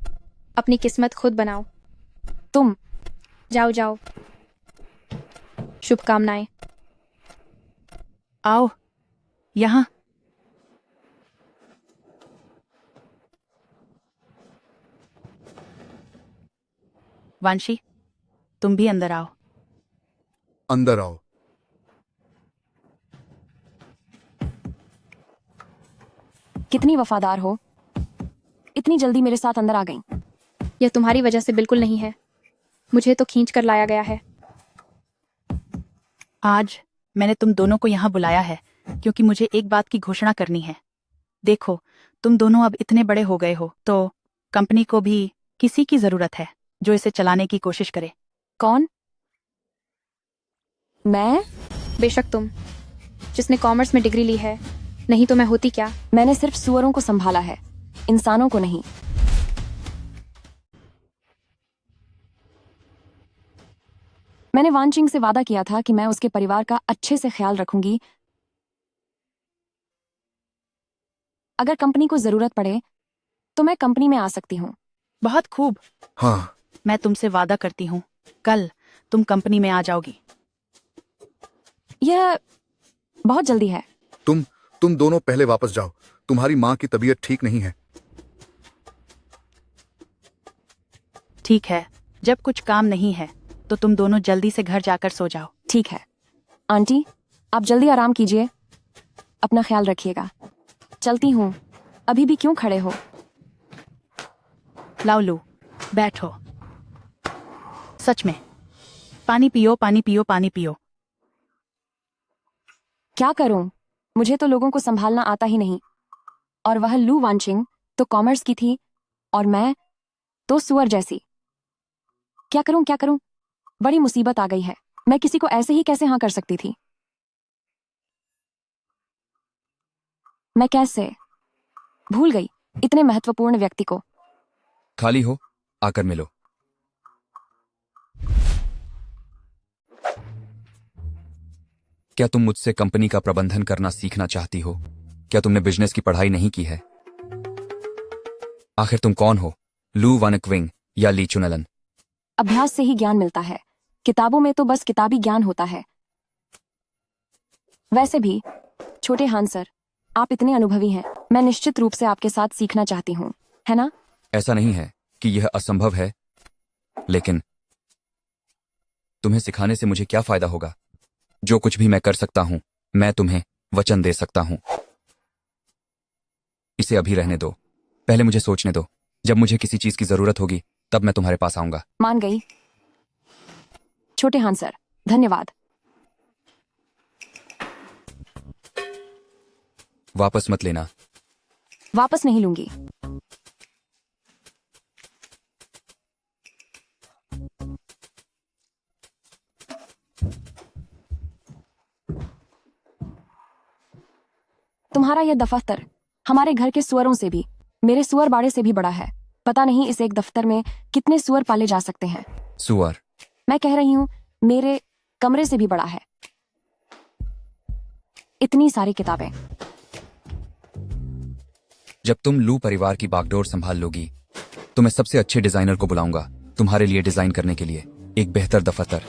अपनी किस्मत खुद बनाओ। तुम जाओ जाओ। शुभकामनाएं। आओ यहाँ। वांशी, तुम भी अंदर आओ। अंदर आओ। कितनी वफादार हो, इतनी जल्दी मेरे साथ अंदर आ गई। यह तुम्हारी वजह से बिल्कुल नहीं है, मुझे तो खींच कर लाया गया है। आज मैंने तुम दोनों को यहाँ बुलाया है क्योंकि मुझे एक बात की घोषणा करनी है। देखो, तुम दोनों अब इतने बड़े हो गए हो, तो कंपनी को भी किसी की जरूरत है जो इसे चलाने की कोशिश करे। कौन? मैं? बेशक तुम, जिसने कॉमर्स में डिग्री ली है, नहीं तो मैं होती क्या। मैंने सिर्फ सुअरों को संभाला है, इंसानों को नहीं। मैंने वानचिंग से वादा किया था कि मैं उसके परिवार का अच्छे से ख्याल रखूंगी। अगर कंपनी को जरूरत पड़े तो मैं कंपनी में आ सकती हूँ। बहुत खूब। हाँ, मैं तुमसे वादा करती हूँ, कल तुम कंपनी में आ जाओगी। यह बहुत जल्दी है। तुम दोनों पहले वापस जाओ, तुम्हारी माँ की तबीयत ठीक नहीं है। ठीक है, जब कुछ काम नहीं है तो तुम दोनों जल्दी से घर जाकर सो जाओ। ठीक है आंटी, आप जल्दी आराम कीजिए, अपना ख्याल रखिएगा। चलती हूँ। अभी भी क्यों खड़े हो? लाओ लू, बैठो। सच में, पानी पियो, पानी पियो, पानी पियो। क्या करूं? मुझे तो लोगों को संभालना आता ही नहीं। और वह लू वानचिंग तो कॉमर्स की थी और मैं तो सुअर जैसी। क्या करूं, क्या करूं? बड़ी मुसीबत आ गई है। मैं किसी को ऐसे ही कैसे हाँ कर सकती थी? मैं कैसे भूल गई इतने महत्वपूर्ण व्यक्ति को। खाली हो, आकर मिलो। क्या तुम मुझसे कंपनी का प्रबंधन करना सीखना चाहती हो? क्या तुमने बिजनेस की पढ़ाई नहीं की है? आखिर तुम कौन हो, लू वानकविंग या ली चुनलन? अभ्यास से ही ज्ञान मिलता है, किताबों में तो बस किताबी ज्ञान होता है। वैसे भी छोटे हान सर, आप इतने अनुभवी हैं, मैं निश्चित रूप से आपके साथ सीखना चाहती हूँ, है ना? ऐसा नहीं है कि यह असंभव है, लेकिन तुम्हें सिखाने से मुझे क्या फायदा होगा? जो कुछ भी मैं कर सकता हूं, मैं तुम्हें वचन दे सकता हूं। इसे अभी रहने दो, पहले मुझे सोचने दो। जब मुझे किसी चीज की जरूरत होगी तब मैं तुम्हारे पास आऊंगा। मान गई छोटे हान सर, धन्यवाद। वापस मत लेना। वापस नहीं लूंगी। तुम्हारा यह दफ्तर हमारे घर के सुअरों से भी, मेरे सुअर बाड़े से भी बड़ा है। पता नहीं इस एक दफ्तर में कितने सुअर पाले जा सकते हैं। सुअर? मैं कह रही हूं मेरे कमरे से भी बड़ा है। इतनी सारी किताबें। जब तुम लू परिवार की बागडोर संभाल लोगी तो मैं सबसे अच्छे डिजाइनर को बुलाऊंगा तुम्हारे लिए डिजाइन करने के लिए एक बेहतर दफ्तर।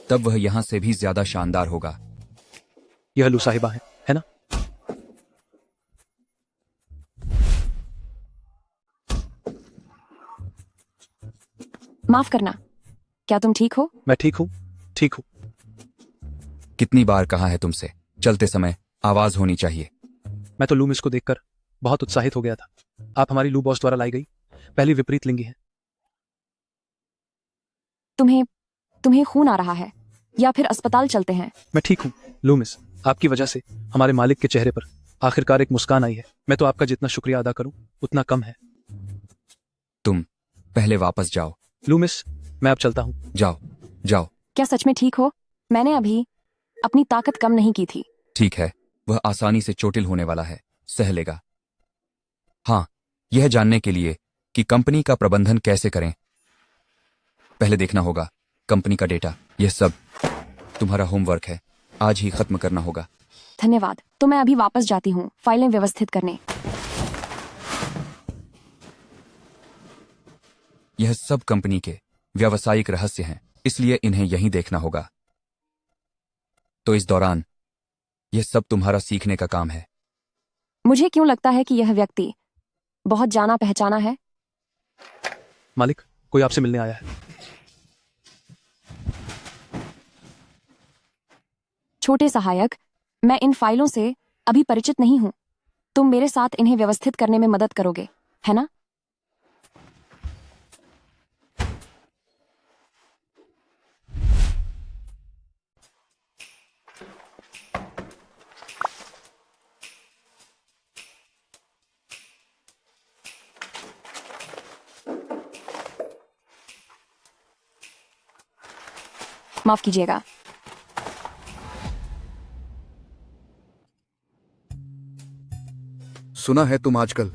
तब वह यहां से भी ज्यादा शानदार होगा। यह लू साहिबा है ना? माफ करना, क्या तुम ठीक हो? मैं ठीक हूँ, ठीक हूँ। कितनी बार कहा है तुमसे, चलते समय आवाज होनी चाहिए। मैं तो लू मिस को देखकर बहुत उत्साहित हो गया था। आप हमारी लू बॉस द्वारा लाई गई पहली विपरीत लिंगी हैं। तुम्हें खून आ रहा है या फिर अस्पताल चलते हैं? मैं ठीक हूँ लू मिस, आपकी वजह से हमारे मालिक के चेहरे पर आखिरकार एक मुस्कान आई है। मैं तो आपका जितना शुक्रिया अदा करूं उतना कम है। तुम पहले वापस जाओ। लू मिस, मैं अब चलता हूँ। जाओ जाओ। क्या सच में ठीक हो? मैंने अभी अपनी ताकत कम नहीं की थी। ठीक है, वह आसानी से चोटिल होने वाला है, सह लेगा। हाँ, यह जानने के लिए कि कंपनी का प्रबंधन कैसे करें, पहले देखना होगा कंपनी का डेटा। यह सब तुम्हारा होमवर्क है, आज ही खत्म करना होगा। धन्यवाद। तो मैं अभी वापस जाती हूँ फाइलें व्यवस्थित करने। यह सब कंपनी के व्यावसायिक रहस्य हैं, इसलिए इन्हें यहीं देखना होगा। तो इस दौरान यह सब तुम्हारा सीखने का काम है। मुझे क्यों लगता है कि यह व्यक्ति बहुत जाना पहचाना है? मालिक, कोई आपसे मिलने आया है। छोटे सहायक, मैं इन फाइलों से अभी परिचित नहीं हूं। तुम मेरे साथ इन्हें व्यवस्थित करने में मदद करोगे, है ना? माफ कीजिएगा। सुना है तुम आजकल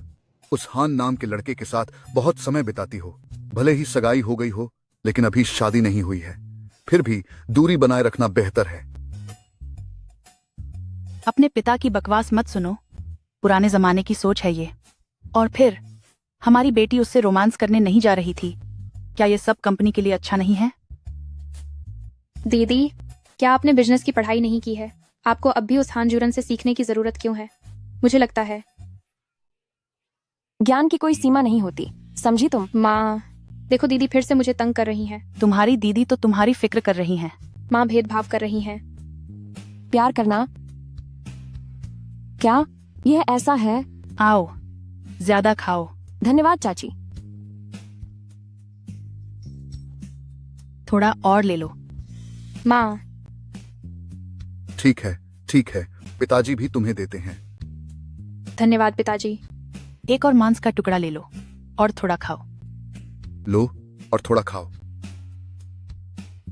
उस हान नाम के लड़के के साथ बहुत समय बिताती हो। भले ही सगाई हो गई हो, लेकिन अभी शादी नहीं हुई है। फिर भी दूरी बनाए रखना बेहतर है। अपने पिता की बकवास मत सुनो, पुराने जमाने की सोच है ये। और फिर हमारी बेटी उससे रोमांस करने नहीं जा रही थी। क्या ये सब कंपनी के लिए अच्छा नहीं है? दीदी, क्या आपने बिजनेस की पढ़ाई नहीं की है? आपको अब भी उस हानजुरन से सीखने की जरूरत क्यों है? मुझे लगता है ज्ञान की कोई सीमा नहीं होती, समझी तुम? माँ, देखो दीदी फिर से मुझे तंग कर रही हैं। तुम्हारी दीदी तो तुम्हारी फिक्र कर रही हैं। माँ भेदभाव कर रही हैं। प्यार करना क्या यह ऐसा है? आओ, ज्यादा खाओ। धन्यवाद चाची। थोड़ा और ले लो। माँ, ठीक है, पिताजी भी तुम्हें देते हैं। धन्यवाद पिताजी। एक और मांस का टुकड़ा ले लो और थोड़ा खाओ। लो और थोड़ा खाओ।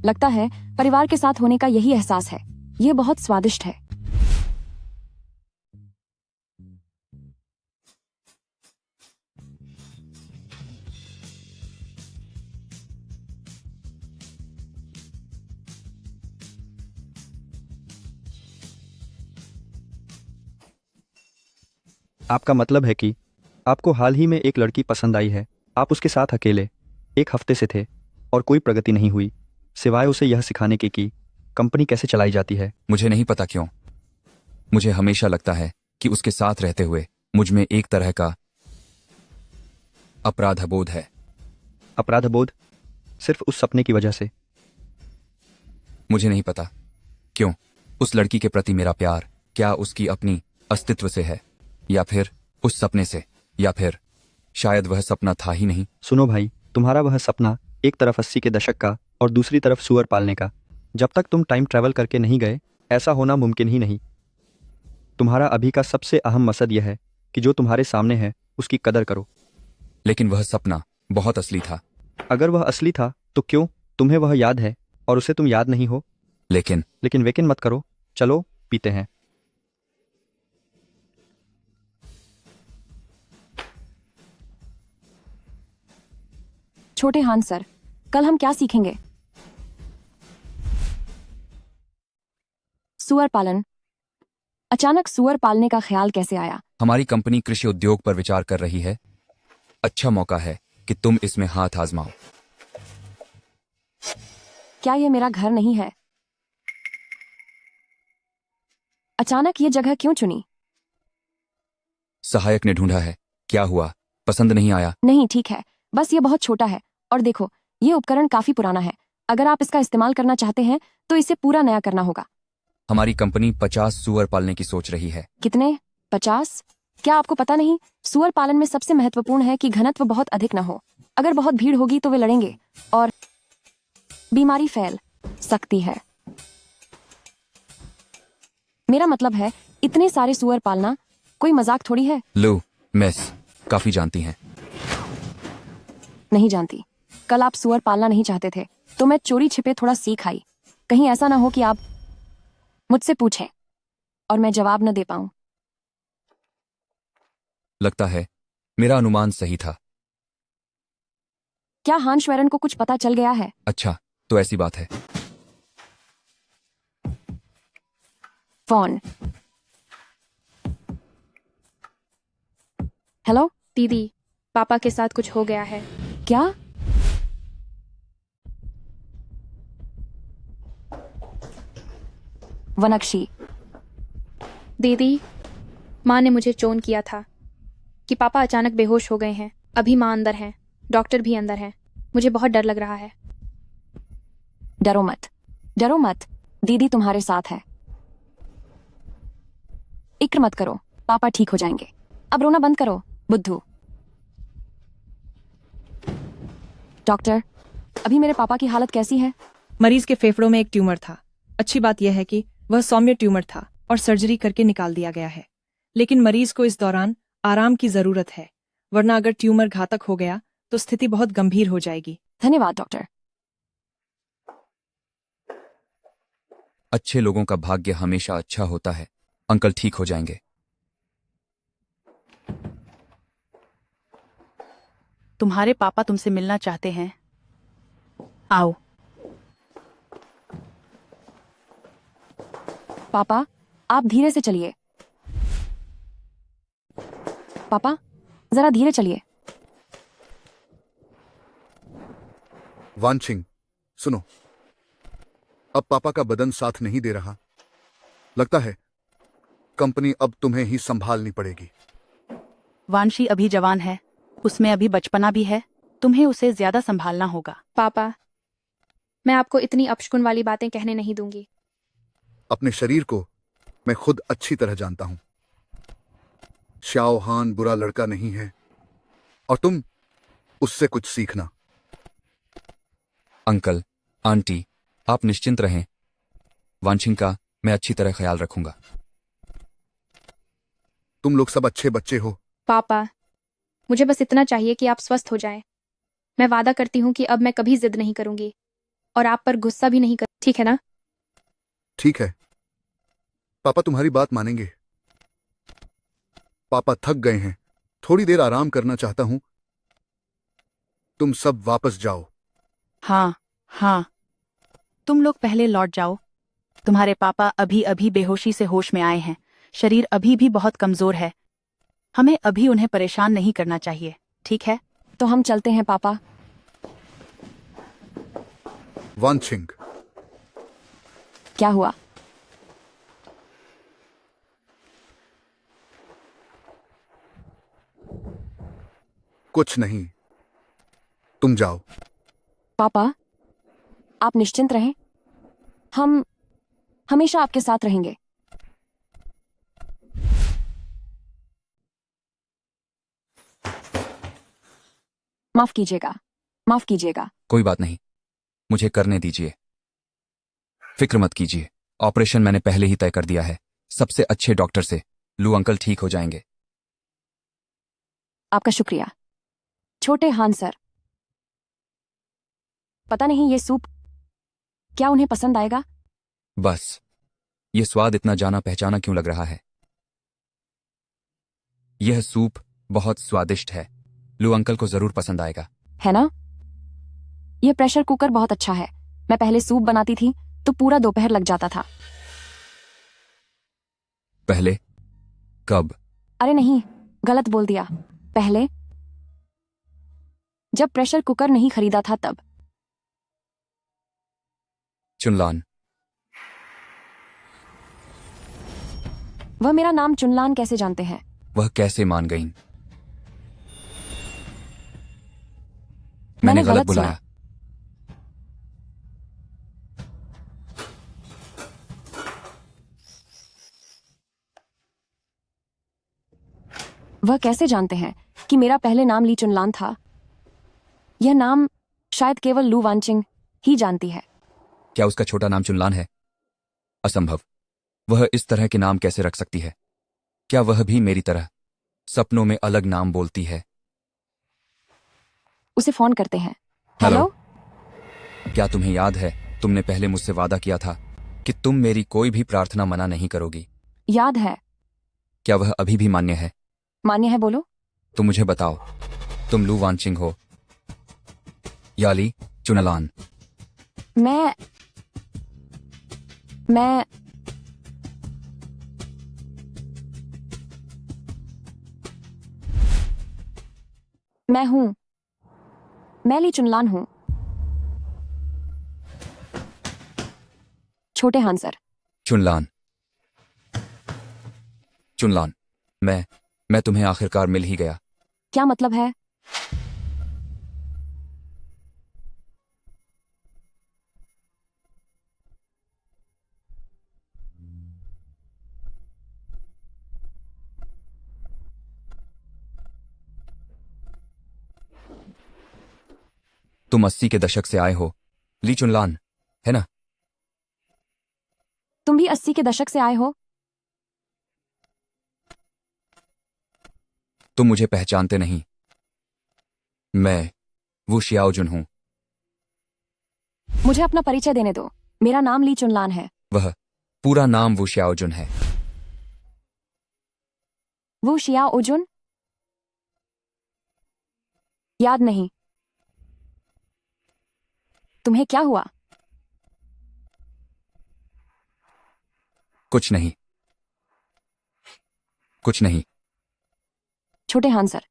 लगता है परिवार के साथ होने का यही एहसास है। यह बहुत स्वादिष्ट है। आपका मतलब है कि आपको हाल ही में एक लड़की पसंद आई है। आप उसके साथ अकेले 1 हफ्ते से थे और कोई प्रगति नहीं हुई, सिवाय उसे यह सिखाने के कि कंपनी कैसे चलाई जाती है। मुझे नहीं पता क्यों, मुझे हमेशा लगता है कि उसके साथ रहते हुए मुझ में एक तरह का अपराधबोध है। अपराधबोध? सिर्फ उस सपने की वजह से? मुझे नहीं पता क्यों। उस लड़की के प्रति मेरा प्यार क्या उसकी अपनी अस्तित्व से है, या फिर उस सपने से, या फिर शायद वह सपना था ही नहीं। सुनो भाई, तुम्हारा वह सपना एक तरफ 80 के दशक का और दूसरी तरफ सुअर पालने का। जब तक तुम टाइम ट्रैवल करके नहीं गए, ऐसा होना मुमकिन ही नहीं। तुम्हारा अभी का सबसे अहम मकसद यह है कि जो तुम्हारे सामने है उसकी कदर करो। लेकिन वह सपना बहुत असली था। अगर वह असली था तो क्यों तुम्हें वह याद है और उसे तुम याद नहीं हो? लेकिन वेकिन मत करो, चलो पीते हैं। छोटे हान सर, कल हम क्या सीखेंगे? सुअर पालन। अचानक सुअर पालने का ख्याल कैसे आया? हमारी कंपनी कृषि उद्योग पर विचार कर रही है। अच्छा मौका है कि तुम इसमें हाथ आजमाओ। क्या यह मेरा घर नहीं है? अचानक ये जगह क्यों चुनी? सहायक ने ढूंढा है। क्या हुआ, पसंद नहीं आया? नहीं, ठीक है, बस ये बहुत छोटा है। और देखो, ये उपकरण काफी पुराना है। अगर आप इसका इस्तेमाल करना चाहते हैं तो इसे पूरा नया करना होगा। हमारी कंपनी 50 सुअर पालने की सोच रही है। कितने? 50? क्या आपको पता नहीं, सुअर पालन में सबसे महत्वपूर्ण है कि घनत्व बहुत अधिक न हो। अगर बहुत भीड़ होगी तो वे लड़ेंगे और बीमारी फैल सकती है। मेरा मतलब है, इतने सारे सुअर पालना कोई मजाक थोड़ी है। लो, मिस काफी जानती हैं। नहीं जानती। कल आप सुअर पालना नहीं चाहते थे तो मैं चोरी छिपे थोड़ा सीख आई। कहीं ऐसा ना हो कि आप मुझसे पूछें और मैं जवाब न दे पाऊं। लगता है मेरा अनुमान सही था। क्या हान श्वेरन को कुछ पता चल गया है? अच्छा, तो ऐसी बात है। फोन। हेलो दीदी, पापा के साथ कुछ हो गया है। क्या? वनक्षी। दीदी, माँ ने मुझे चोन किया था कि पापा अचानक बेहोश हो गए हैं। अभी माँ अंदर हैं, डॉक्टर भी अंदर हैं। मुझे बहुत डर लग रहा है। डरो मत, डरो मत, दीदी तुम्हारे साथ है। इक्र मत करो, पापा ठीक हो जाएंगे। अब रोना बंद करो, बुद्धू। डॉक्टर, अभी मेरे पापा की हालत कैसी है? मरीज के फेफड़ों में एक ट्यूमर था। अच्छी बात यह है कि वह सौम्य ट्यूमर था और सर्जरी करके निकाल दिया गया है। लेकिन मरीज को इस दौरान आराम की जरूरत है, वरना अगर ट्यूमर घातक हो गया तो स्थिति बहुत गंभीर हो जाएगी। धन्यवाद डॉक्टर। अच्छे लोगों का भाग्य हमेशा अच्छा होता है। अंकल ठीक हो जाएंगे। तुम्हारे पापा तुमसे मिलना चाहते हैं। आओ। पापा, आप धीरे से चलिए। पापा, जरा धीरे चलिए। वानचिंग, सुनो, अब पापा का बदन साथ नहीं दे रहा। लगता है कंपनी अब तुम्हें ही संभालनी पड़ेगी। वांशी अभी जवान है, उसमें अभी बचपना भी है। तुम्हें उसे ज्यादा संभालना होगा। पापा, मैं आपको इतनी अपशकुन वाली बातें कहने नहीं दूंगी। अपने शरीर को मैं खुद अच्छी तरह जानता हूं। श्याओ हान बुरा लड़का नहीं है और तुम उससे कुछ सीखना। अंकल, आंटी, आप निश्चिंत रहें। वांशिंग का मैं अच्छी तरह ख्याल रखूंगा। तुम लोग सब अच्छे बच्चे हो। पापा, मुझे बस इतना चाहिए कि आप स्वस्थ हो जाएं। मैं वादा करती हूँ कि अब मैं कभी जिद नहीं करूंगी और आप पर गुस्सा भी नहीं कर, ठीक है ना? ठीक है, पापा तुम्हारी बात मानेंगे। पापा थक गए हैं, थोड़ी देर आराम करना चाहता हूं। तुम सब वापस जाओ। हाँ हाँ, तुम लोग पहले लौट जाओ। तुम्हारे पापा अभी अभी बेहोशी से होश में आए हैं। शरीर अभी भी बहुत कमजोर है। हमें अभी उन्हें परेशान नहीं करना चाहिए, ठीक है? तो हम चलते हैं पापा। वानचिंग, क्या हुआ? कुछ नहीं, तुम जाओ। पापा, आप निश्चिंत रहें, हम हमेशा आपके साथ रहेंगे। माफ कीजिएगा, माफ कीजिएगा। कोई बात नहीं, मुझे करने दीजिए। फिक्र मत कीजिए, ऑपरेशन मैंने पहले ही तय कर दिया है। सबसे अच्छे डॉक्टर से। लू अंकल ठीक हो जाएंगे। आपका शुक्रिया छोटे हान सर। पता नहीं ये सूप क्या उन्हें पसंद आएगा। बस, ये स्वाद इतना जाना पहचाना क्यों लग रहा है? यह सूप बहुत स्वादिष्ट है। लू अंकल को जरूर पसंद आएगा। है ना? यह प्रेशर कुकर बहुत अच्छा है। मैं पहले सूप बनाती थी तो पूरा दोपहर लग जाता था। पहले? कब? अरे नहीं, गलत बोल दिया। पहले जब प्रेशर कुकर नहीं खरीदा था तब। चुनलान। वह मेरा नाम चुनलान कैसे जानते हैं? वह कैसे मान गईं? मैंने गलत गलत बुलाया। वह कैसे जानते हैं कि मेरा पहले नाम ली चुनलान था? यह नाम शायद केवल लू वानचिंग ही जानती है। क्या उसका छोटा नाम चुनलान है? असंभव। वह इस तरह के नाम कैसे रख सकती है? क्या वह भी मेरी तरह सपनों में अलग नाम बोलती है? उसे फोन करते हैं। हेलो? क्या तुम्हें याद है तुमने पहले मुझसे वादा किया था कि तुम मेरी कोई भी प्रार्थना मना नहीं करोगी। याद है। क्या वह अभी भी मान्य है? मान्य है, बोलो। तो मुझे बताओ, तुम लू वानचिंग हो या ली चुनलान? मैं मैं हूं। मैं ली चुनलान हूं। छोटे हान सर। चुनलान। चुनलान, मैं तुम्हें आखिरकार मिल ही गया। क्या मतलब है? तुम 80 के दशक से आए हो, ली चुनलान, है ना? तुम भी 80 के दशक से आए हो? तुम मुझे पहचानते नहीं। मैं वो शियाओजुन हूं। मुझे अपना परिचय देने दो। मेरा नाम ली चुनलान है। वह पूरा नाम वो शियाओजुन है। वो शिया ओजुन? याद नहीं। तुम्हें क्या हुआ? कुछ नहीं, कुछ नहीं। छोटे हान सर।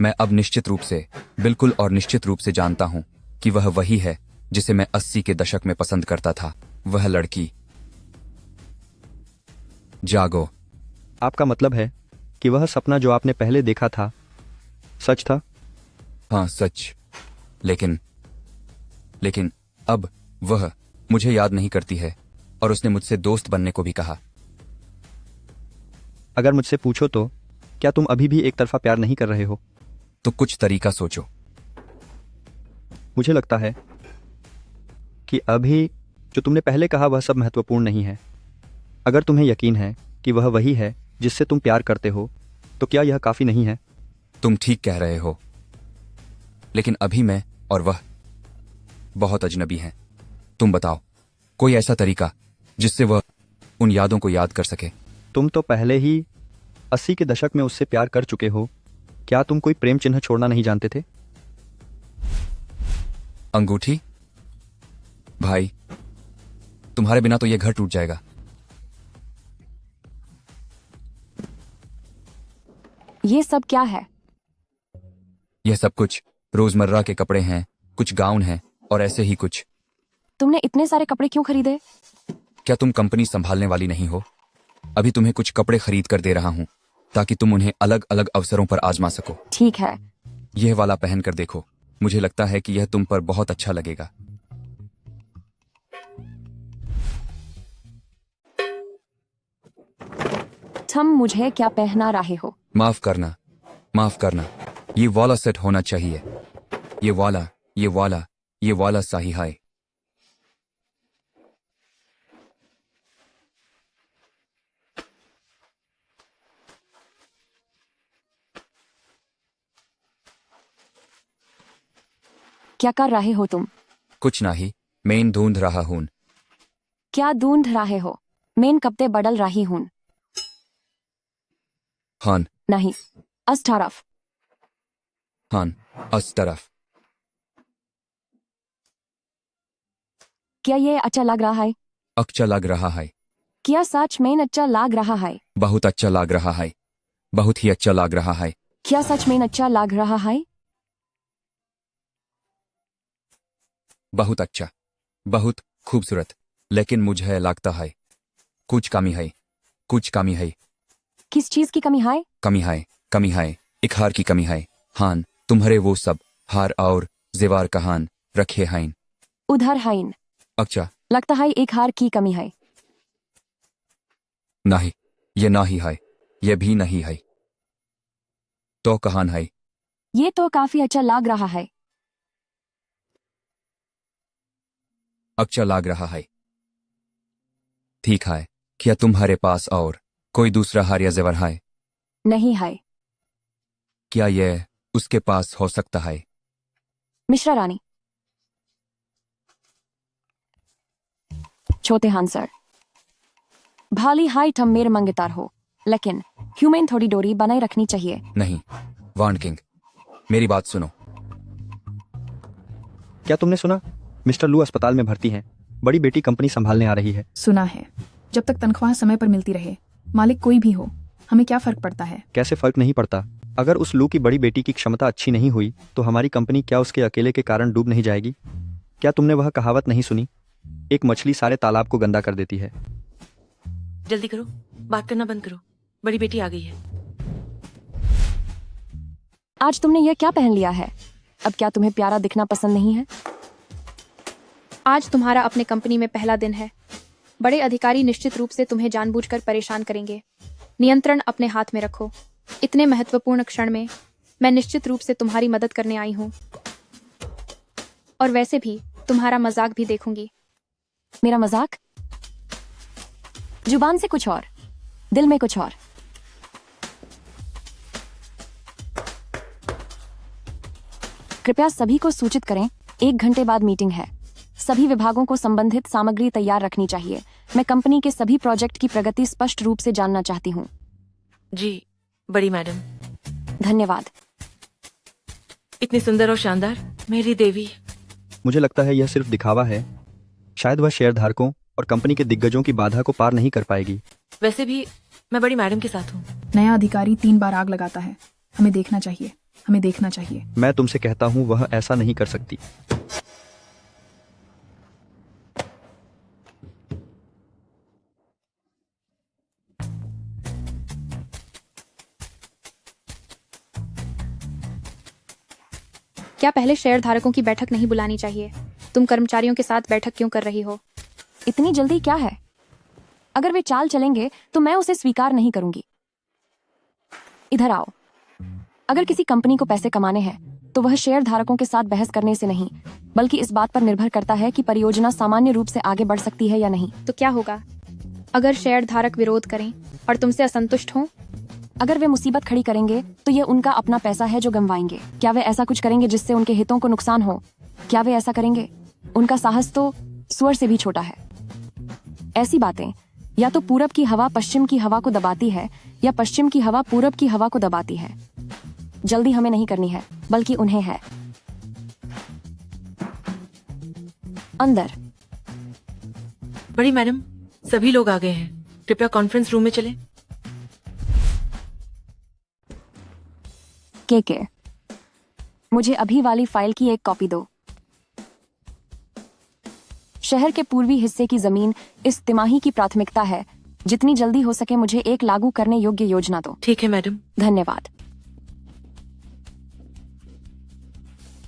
मैं अब निश्चित रूप से, बिल्कुल और निश्चित रूप से जानता हूं कि वह वही है जिसे मैं 80 के दशक में पसंद करता था। वह लड़की। जागो। आपका मतलब है कि वह सपना जो आपने पहले देखा था सच था? हाँ, सच। लेकिन अब वह मुझे याद नहीं करती है और उसने मुझसे दोस्त बनने को भी कहा। अगर मुझसे पूछो तो क्या तुम अभी भी एक तरफा प्यार नहीं कर रहे हो? तो कुछ तरीका सोचो। मुझे लगता है कि अभी जो तुमने पहले कहा वह सब महत्वपूर्ण नहीं है। अगर तुम्हें यकीन है कि वह वही है जिससे तुम प्यार करते हो, तो क्या यह काफी नहीं है? तुम ठीक कह रहे हो, लेकिन अभी मैं और वह बहुत अजनबी हैं। तुम बताओ, कोई ऐसा तरीका जिससे वह उन यादों को याद कर सके? तुम तो पहले ही 80 के दशक में उससे प्यार कर चुके हो। क्या तुम कोई प्रेम चिन्ह छोड़ना नहीं जानते थे? अंगूठी? भाई, तुम्हारे बिना तो यह घर टूट जाएगा। ये सब क्या है? यह सब कुछ रोजमर्रा के कपड़े हैं, कुछ गाउन हैं और ऐसे ही कुछ। तुमने इतने सारे कपड़े क्यों खरीदे? क्या तुम कंपनी संभालने वाली नहीं हो? अभी तुम्हें कुछ कपड़े खरीद कर दे रहा हूं ताकि तुम उन्हें अलग अलग अवसरों पर आजमा सको। ठीक है। यह वाला पहन कर देखो, मुझे लगता है कि यह तुम पर बहुत अच्छा लगेगा। तुम मुझे क्या पहना रहे हो? माफ करना, माफ करना। ये वाला सेट होना चाहिए। ये वाला सही है। क्या कर रहे हो तुम? कुछ नहीं, मैं ढूंढ रहा हूं। क्या ढूंढ रहे हो? मैं कपड़े बदल रही हूं। हान। नहीं, अस तरफ। हान, अस तरफ। क्या ये अच्छा लग रहा है? अच्छा लग रहा है। क्या सच में अच्छा लग रहा है? बहुत अच्छा लग रहा है। बहुत ही अच्छा लग रहा है। क्या सच में अच्छा लग रहा है? बहुत अच्छा, बहुत खूबसूरत। लेकिन मुझे लगता है कुछ कमी है, कुछ कमी है। किस चीज की कमी है? कमी है, एक हार की कमी है। हान, तुम्हारे वो सब हार और जेवर कहाँ रखे हैं? उधर है। अच्छा। लगता है एक हार की कमी है। नहीं, ये नहीं है, ये भी नहीं है। तो कहाँ है? ये तो काफी अच्छा लग रहा है। अच्छा लग रहा है। ठीक है, क्या तुम्हारे पास और कोई दूसरा हार या जेवर है? नहीं है। क्या यह उसके पास हो सकता है? मिश्रा रानी। छोटे हान सर, भाली हाइट हम मेरे मंगेतार हो, लेकिन ह्यूमन थोड़ी डोरी बनाए रखनी चाहिए। नहीं वान किंग, मेरी बात सुनो। क्या तुमने सुना? मिस्टर लू अस्पताल में भर्ती हैं। बड़ी बेटी कंपनी संभालने आ रही है। सुना है। जब तक तनख्वाह समय पर मिलती रहे, मालिक कोई भी हो, हमें क्या फर्क पड़ता है? कैसे फर्क नहीं पड़ता? अगर उस लू की बड़ी बेटी की क्षमता अच्छी नहीं हुई तो हमारी कंपनी क्या उसके अकेले के कारण डूब नहीं जाएगी? क्या तुमने वह कहावत नहीं सुनी, एक मछली सारे तालाब को गंदा कर देती है? जल्दी करो, बात करना बंद करो, बड़ी बेटी आ गई है। आज तुमने यह क्या पहन लिया है? अब क्या तुम्हें प्यारा दिखना पसंद नहीं है? आज तुम्हारा अपने कंपनी में पहला दिन है। बड़े अधिकारी निश्चित रूप से तुम्हें जानबूझकर परेशान करेंगे। नियंत्रण अपने हाथ में रखो। इतने महत्वपूर्ण क्षण में मैं निश्चित रूप से तुम्हारी मदद करने आई हूँ, और वैसे भी तुम्हारा मजाक भी देखूंगी। मेरा मजाक? जुबान से कुछ और, दिल में कुछ और। कृपया सभी को सूचित करें, 1 घंटे बाद मीटिंग है। सभी विभागों को संबंधित सामग्री तैयार रखनी चाहिए। मैं कंपनी के सभी प्रोजेक्ट की प्रगति स्पष्ट रूप से जानना चाहती हूँ। जी बड़ी मैडम। धन्यवाद। इतनी सुंदर और शानदार, मेरी देवी। मुझे लगता है यह सिर्फ दिखावा है। शायद वह शेयरधारकों और कंपनी के दिग्गजों की बाधा को पार नहीं कर पाएगी। वैसे भी मैं बड़ी मैडम के साथ हूँ। नया अधिकारी 3 बार आग लगाता है। हमें देखना चाहिए, हमें देखना चाहिए। मैं तुमसे कहता हूँ वह ऐसा नहीं कर सकती। क्या पहले शेयरधारकों की बैठक नहीं बुलानी चाहिए? तुम कर्मचारियों के साथ बैठक क्यों कर रही हो? इतनी जल्दी क्या है? अगर वे चाल चलेंगे तो मैं उसे स्वीकार नहीं करूंगी। इधर आओ। अगर किसी कंपनी को पैसे कमाने हैं तो वह शेयरधारकों के साथ बहस करने से नहीं, बल्कि इस बात पर निर्भर करता है कि परियोजना सामान्य रूप से आगे बढ़ सकती है या नहीं। तो क्या होगा अगर शेयरधारक विरोध करें और तुमसे असंतुष्ट हों? अगर वे मुसीबत खड़ी करेंगे तो यह उनका अपना पैसा है जो गंवाएंगे। क्या वे ऐसा कुछ करेंगे जिससे उनके हितों को नुकसान हो? क्या वे ऐसा करेंगे? उनका साहस तो सुअर से भी छोटा है। ऐसी बातें या तो पूरब की हवा पश्चिम की हवा को दबाती है, या पश्चिम की हवा पूरब की हवा को दबाती है। जल्दी हमें नहीं करनी है, बल्कि उन्हें है। अंदर। बड़ी मैडम, सभी लोग आ गए हैं। कृपया कॉन्फ्रेंस रूम में चलें। के मुझे अभी वाली फाइल की एक कॉपी दो। शहर के पूर्वी हिस्से की जमीन इस तिमाही की प्राथमिकता है। जितनी जल्दी हो सके मुझे एक लागू करने योग्य योजना दो। ठीक है मैडम। धन्यवाद।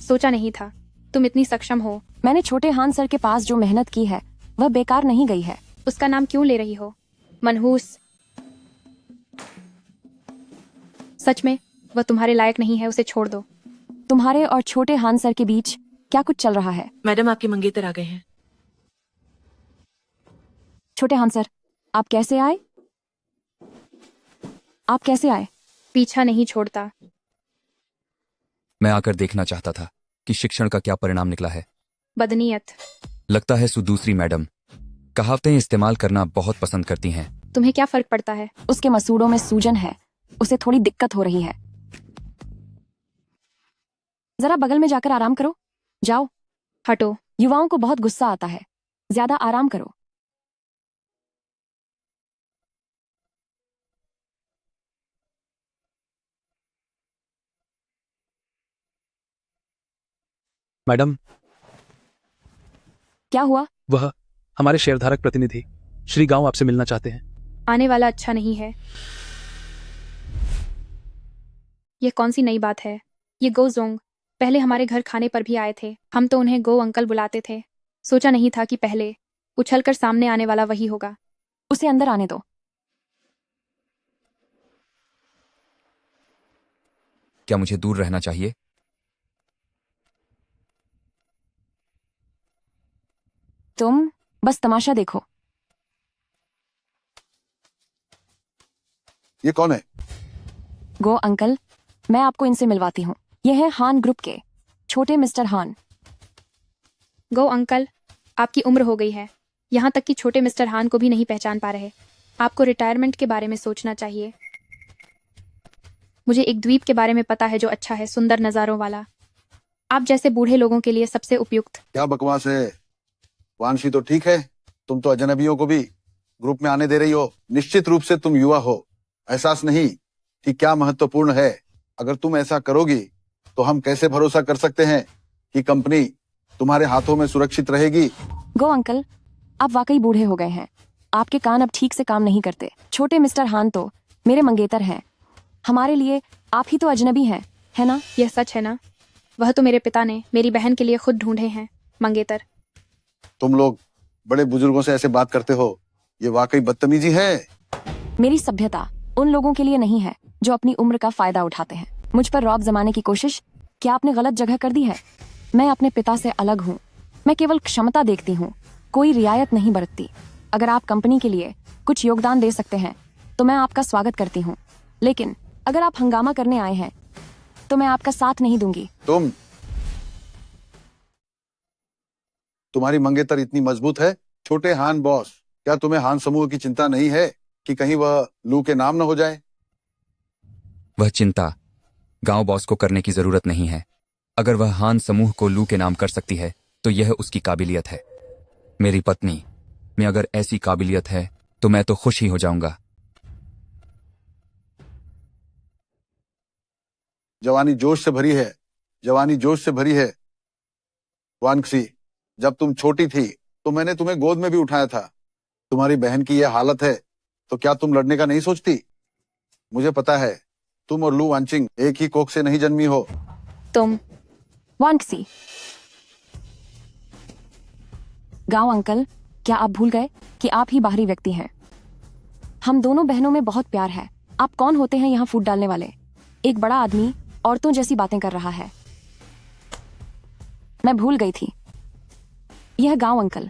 सोचा नहीं था तुम इतनी सक्षम हो। मैंने छोटे हान सर के पास जो मेहनत की है वह बेकार नहीं गई है। उसका नाम क्यों ले रही हो? मनहूस। सच में वह तुम्हारे लायक नहीं है, उसे छोड़ दो। तुम्हारे और छोटे हान सर के बीच क्या कुछ चल रहा है? मैडम, आपके मंगेतर आ गए हैं। छोटे हान सर, आप कैसे आए? आप कैसे आए? पीछा नहीं छोड़ता। मैं आकर देखना चाहता था कि शिक्षण का क्या परिणाम निकला है। बदनीयत। लगता है दूसरी मैडम कहावतें इस्तेमाल करना बहुत पसंद करती हैं। तुम्हें क्या फर्क पड़ता है? उसके मसूड़ों में सूजन है, उसे थोड़ी दिक्कत हो रही है। जरा बगल में जाकर आराम करो। जाओ। हटो। युवाओं को बहुत गुस्सा आता है। ज्यादा आराम करो। मैडम, क्या हुआ? वह हमारे शेयरधारक प्रतिनिधि श्री गांव आपसे मिलना चाहते हैं। आने वाला अच्छा नहीं है। यह कौन सी नई बात है? ये गो जोंग पहले हमारे घर खाने पर भी आए थे। हम तो उन्हें गो अंकल बुलाते थे। सोचा नहीं था कि पहले उछलकर सामने आने वाला वही होगा। उसे अंदर आने दो। क्या मुझे दूर रहना चाहिए? तुम बस तमाशा देखो। ये कौन है? गो अंकल, मैं आपको इनसे मिलवाती हूँ। ये है हान ग्रुप के छोटे मिस्टर हान। गो अंकल, आपकी उम्र हो गई है, यहाँ तक कि छोटे मिस्टर हान को भी नहीं पहचान पा रहे। आपको रिटायरमेंट के बारे में सोचना चाहिए। मुझे एक द्वीप के बारे में पता है जो अच्छा है, सुंदर नज़ारों वाला, आप जैसे बूढ़े लोगों के लिए सबसे उपयुक्त। क्या बकवास है वानशी, तो ठीक है, तुम तो अजनबियों को भी ग्रुप में आने दे रही हो। निश्चित रूप से तुम युवा हो, एहसास नहीं कि क्या महत्वपूर्ण है। अगर तुम ऐसा करोगी तो हम कैसे भरोसा कर सकते हैं कि कंपनी तुम्हारे हाथों में सुरक्षित रहेगी। गो अंकल, आप वाकई बूढ़े हो गए हैं, आपके कान अब ठीक से काम नहीं करते। छोटे मिस्टर हान तो मेरे मंगेतर हैं, हमारे लिए आप ही तो अजनबी हैं, है ना? यह सच है ना? वह तो मेरे पिता ने मेरी बहन के लिए खुद ढूंढे हैं मंगेतर। तुम लोग बड़े बुजुर्गों से ऐसे बात करते हो, ये वाकई बदतमीजी है। मेरी सभ्यता उन लोगों के लिए नहीं है जो अपनी उम्र का फायदा उठाते हैं। मुझ पर रौब जमाने की कोशिश क्या आपने गलत जगह कर दी है? मैं अपने पिता से अलग हूँ, मैं केवल क्षमता देखती हूँ, कोई रियायत नहीं बरतती। अगर आप कंपनी के लिए कुछ योगदान दे सकते हैं तो मैं आपका स्वागत करती हूँ, लेकिन अगर आप हंगामा करने आए हैं तो मैं आपका साथ नहीं दूंगी। तुम्हारी मंगेतर इतनी मजबूत है? छोटे हान बॉस, क्या तुम्हें हान समूह की चिंता नहीं है कि कहीं वह लू के नाम न हो जाए? वह चिंता गांव बॉस को करने की जरूरत नहीं है। अगर वह हान समूह को लू के नाम कर सकती है तो यह उसकी काबिलियत है। मेरी पत्नी में अगर ऐसी काबिलियत है तो मैं तो खुश ही हो जाऊंगा। जवानी जोश से भरी है, जवानी जोश से भरी है। वानक्सी, जब तुम छोटी थी तो मैंने तुम्हें गोद में भी उठाया था। तुम्हारी बहन की यह हालत है तो क्या तुम लड़ने का नहीं सोचती? मुझे पता है तुम और लू वांचिंग एक ही कोख से नहीं जन्मी हो। तुम वानक्सी। गांव अंकल, क्या आप भूल गए कि आप ही बाहरी व्यक्ति हैं? हम दोनों बहनों में बहुत प्यार है। आप कौन होते हैं यहाँ फूट डालने वाले? एक बड़ा आदमी औरतों जैसी बातें कर रहा है। मैं भूल गई थी। यह गांव अंकल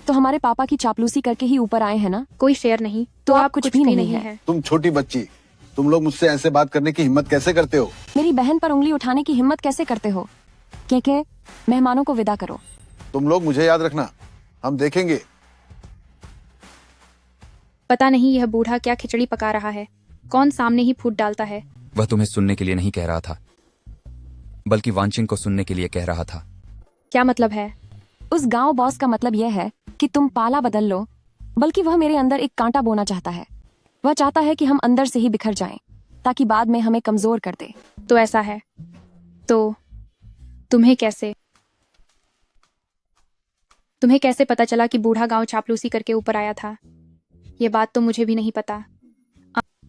तो हमारे पापा की चापलूसी करके ही ऊपर आए हैं ना? कोई शेर नहीं तो आप कुछ भी नहीं है। तुम छोटी बच्ची, तुम लोग मुझसे ऐसे बात करने की हिम्मत कैसे करते हो? मेरी बहन पर उंगली उठाने की हिम्मत कैसे करते हो? के मेहमानों को विदा करो। तुम लोग मुझे याद रखना, हम देखेंगे। पता नहीं यह बूढ़ा क्या खिचड़ी पका रहा है, कौन सामने ही फूट डालता है। वह तुम्हें सुनने के लिए नहीं कह रहा था, बल्कि वांचिंग को सुनने के लिए कह रहा था। क्या मतलब है? उस गांव बॉस का मतलब यह है कि तुम पाला बदल लो, बल्कि वह मेरे अंदर एक कांटा बोना चाहता है। वह चाहता है कि हम अंदर से ही बिखर जाएं, ताकि बाद में हमें कमजोर कर दे। तो ऐसा है तो तुम्हें कैसे पता चला कि बूढ़ा गांव चापलूसी करके ऊपर आया था? ये बात तो मुझे भी नहीं पता।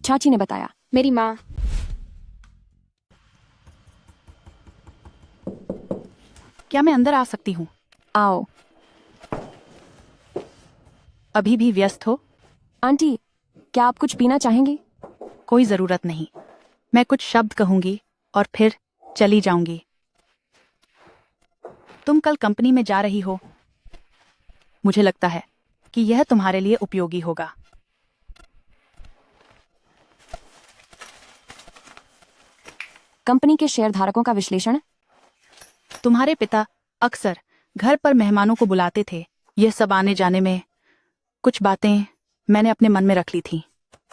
चाची ने बताया। मेरी माँ। क्या मैं अंदर आ सकती हूँ? आओ। अभी भी व्यस्त हो? आंटी, क्या आप कुछ पीना चाहेंगी? कोई जरूरत नहीं, मैं कुछ शब्द कहूंगी और फिर चली जाऊंगी। तुम कल कंपनी में जा रही हो, मुझे लगता है कि यह तुम्हारे लिए उपयोगी होगा। कंपनी के शेयरधारकों का विश्लेषण। तुम्हारे पिता अक्सर घर पर मेहमानों को बुलाते थे। यह सब आने जाने में कुछ बातें मैंने अपने मन में रख ली थी।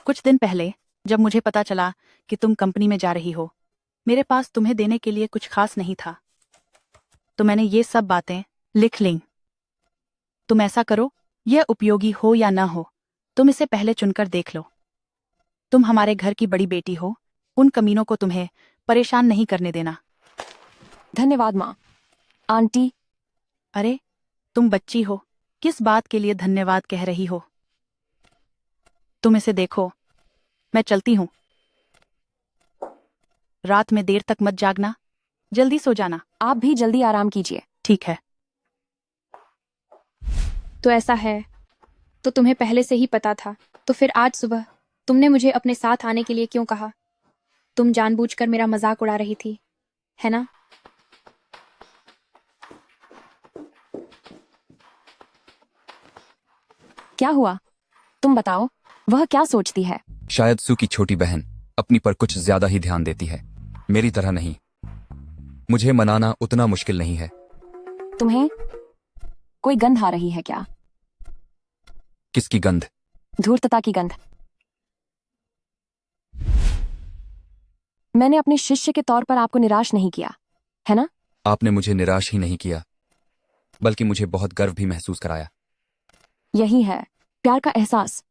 कुछ दिन पहले जब मुझे पता चला कि तुम कंपनी में जा रही हो, मेरे पास तुम्हें देने के लिए कुछ खास नहीं था, तो मैंने ये सब बातें लिख लीं। तुम ऐसा करो, यह उपयोगी हो या ना हो, तुम इसे पहले चुनकर देख लो। तुम हमारे घर की बड़ी बेटी हो, उन कमीनों को तुम्हें परेशान नहीं करने देना। धन्यवाद माँ। आंटी। अरे, तुम बच्ची हो, किस बात के लिए धन्यवाद कह रही हो? तुम इसे देखो, मैं चलती हूँ। रात में देर तक मत जागना, जल्दी सो जाना। आप भी जल्दी आराम कीजिए। ठीक है। तो ऐसा है, तो तुम्हें पहले से ही पता था, तो फिर आज सुबह तुमने मुझे अपने साथ आने के लिए क्यों कहा? तुम जानबूझकर मेरा मजाक उड़ा रही थी, है ना? क्या हुआ? तुम बताओ, वह क्या सोचती है? शायद सू की छोटी बहन अपनी पर कुछ ज्यादा ही ध्यान देती है, मेरी तरह नहीं। मुझे मनाना उतना मुश्किल नहीं है। तुम्हें कोई गंध आ रही है क्या? किसकी गंध? धूर्तता की गंध। मैंने अपने शिष्य के तौर पर आपको निराश नहीं किया, है ना? आपने मुझे निराश ही नहीं किया, बल्कि मुझे बहुत गर्व भी महसूस कराया। यही है प्यार का एहसास।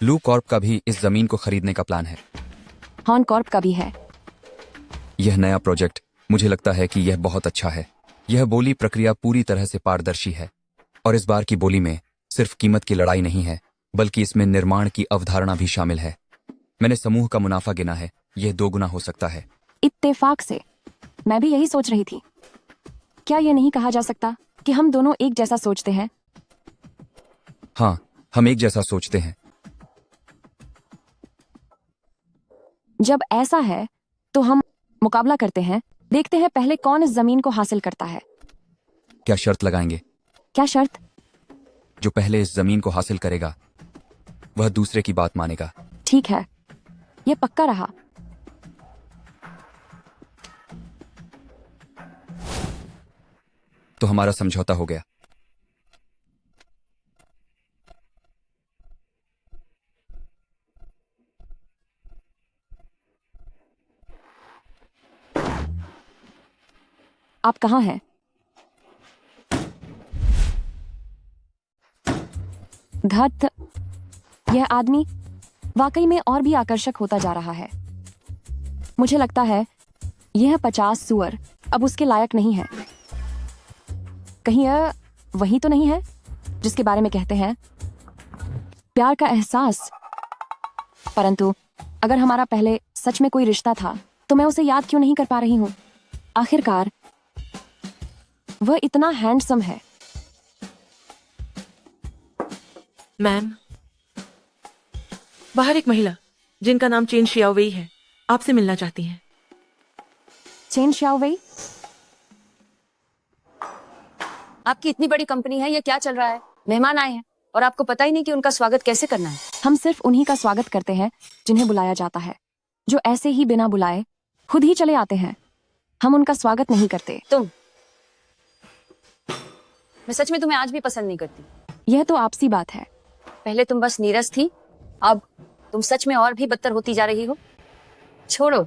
लू कॉर्प का भी इस जमीन को खरीदने का प्लान है। हॉर्न कॉर्प का भी है। यह नया प्रोजेक्ट, मुझे लगता है कि यह बहुत अच्छा है। यह बोली प्रक्रिया पूरी तरह से पारदर्शी है, और इस बार की बोली में सिर्फ कीमत की लड़ाई नहीं है, बल्कि इसमें निर्माण की अवधारणा भी शामिल है। मैंने समूह का मुनाफा गिना है, यह 2 गुना हो सकता है। इत्तेफाक से मैं भी यही सोच रही थी। क्या यह नहीं कहा जा सकता कि हम दोनों एक जैसा सोचते हैं? हाँ, हम एक जैसा सोचते हैं। जब ऐसा है तो हम मुकाबला करते हैं, देखते हैं पहले कौन इस जमीन को हासिल करता है। क्या शर्त लगाएंगे? क्या शर्त? जो पहले इस जमीन को हासिल करेगा वह दूसरे की बात मानेगा। ठीक है, यह पक्का रहा। तो हमारा समझौता हो गया। आप कहाँ हैं? धत, यह आदमी वाकई में और भी आकर्षक होता जा रहा है। मुझे लगता है यह 50 सुअर अब उसके लायक नहीं है। कहीं यह वही तो नहीं है जिसके बारे में कहते हैं प्यार का एहसास? परंतु अगर हमारा पहले सच में कोई रिश्ता था तो मैं उसे याद क्यों नहीं कर पा रही हूँ? आखिरकार वह इतना हैंडसम है। मैम, बाहर एक महिला जिनका नाम चेन शियाओवेई है आपसे मिलना चाहती हैं। Chain Xiaowei? आपकी इतनी बड़ी कंपनी है, ये क्या चल रहा है? मेहमान आए हैं और आपको पता ही नहीं कि उनका स्वागत कैसे करना है। हम सिर्फ उन्हीं का स्वागत करते हैं जिन्हें बुलाया जाता है, जो ऐसे ही बिना बुलाए खुद ही चले आते हैं। हम उनका स्वागत नहीं करते। तुम, मैं सच में तुम्हें आज भी पसंद नहीं करती। यह तो आपसी बात है। पहले तुम बस नीरस थी, अब तुम सच में और भी बदतर होती जा रही हो। छोड़ो,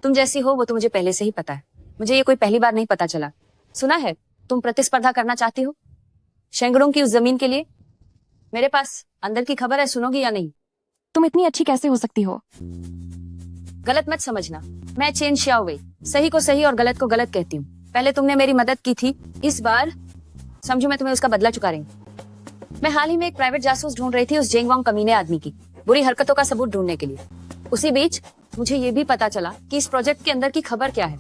तुम जैसी हो वो तो मुझे पहले से ही पता है। मुझे ये कोई पहली बार नहीं पता चला। सुना है तुम प्रतिस्पर्धा करना चाहती हो शेंगड़ों की उस जमीन के लिए। मेरे पास अंदर की खबर है, सुनोगी या नहीं? तुम इतनी अच्छी कैसे हो सकती हो? गलत मत समझना, मैं चेन शियाओवेई सही को सही और गलत को गलत कहती हूँ। पहले तुमने मेरी मदद की थी, इस बार समझो मैं तुम्हें उसका बदला चुका रही हूँ। मैं हाल ही में एक प्राइवेट जासूस ढूंढ रही थी उस जेंग वांग कमीने आदमी की बुरी हरकतों का सबूत ढूंढने के लिए। उसी बीच मुझे ये भी पता चला कि इस प्रोजेक्ट के अंदर की खबर क्या है।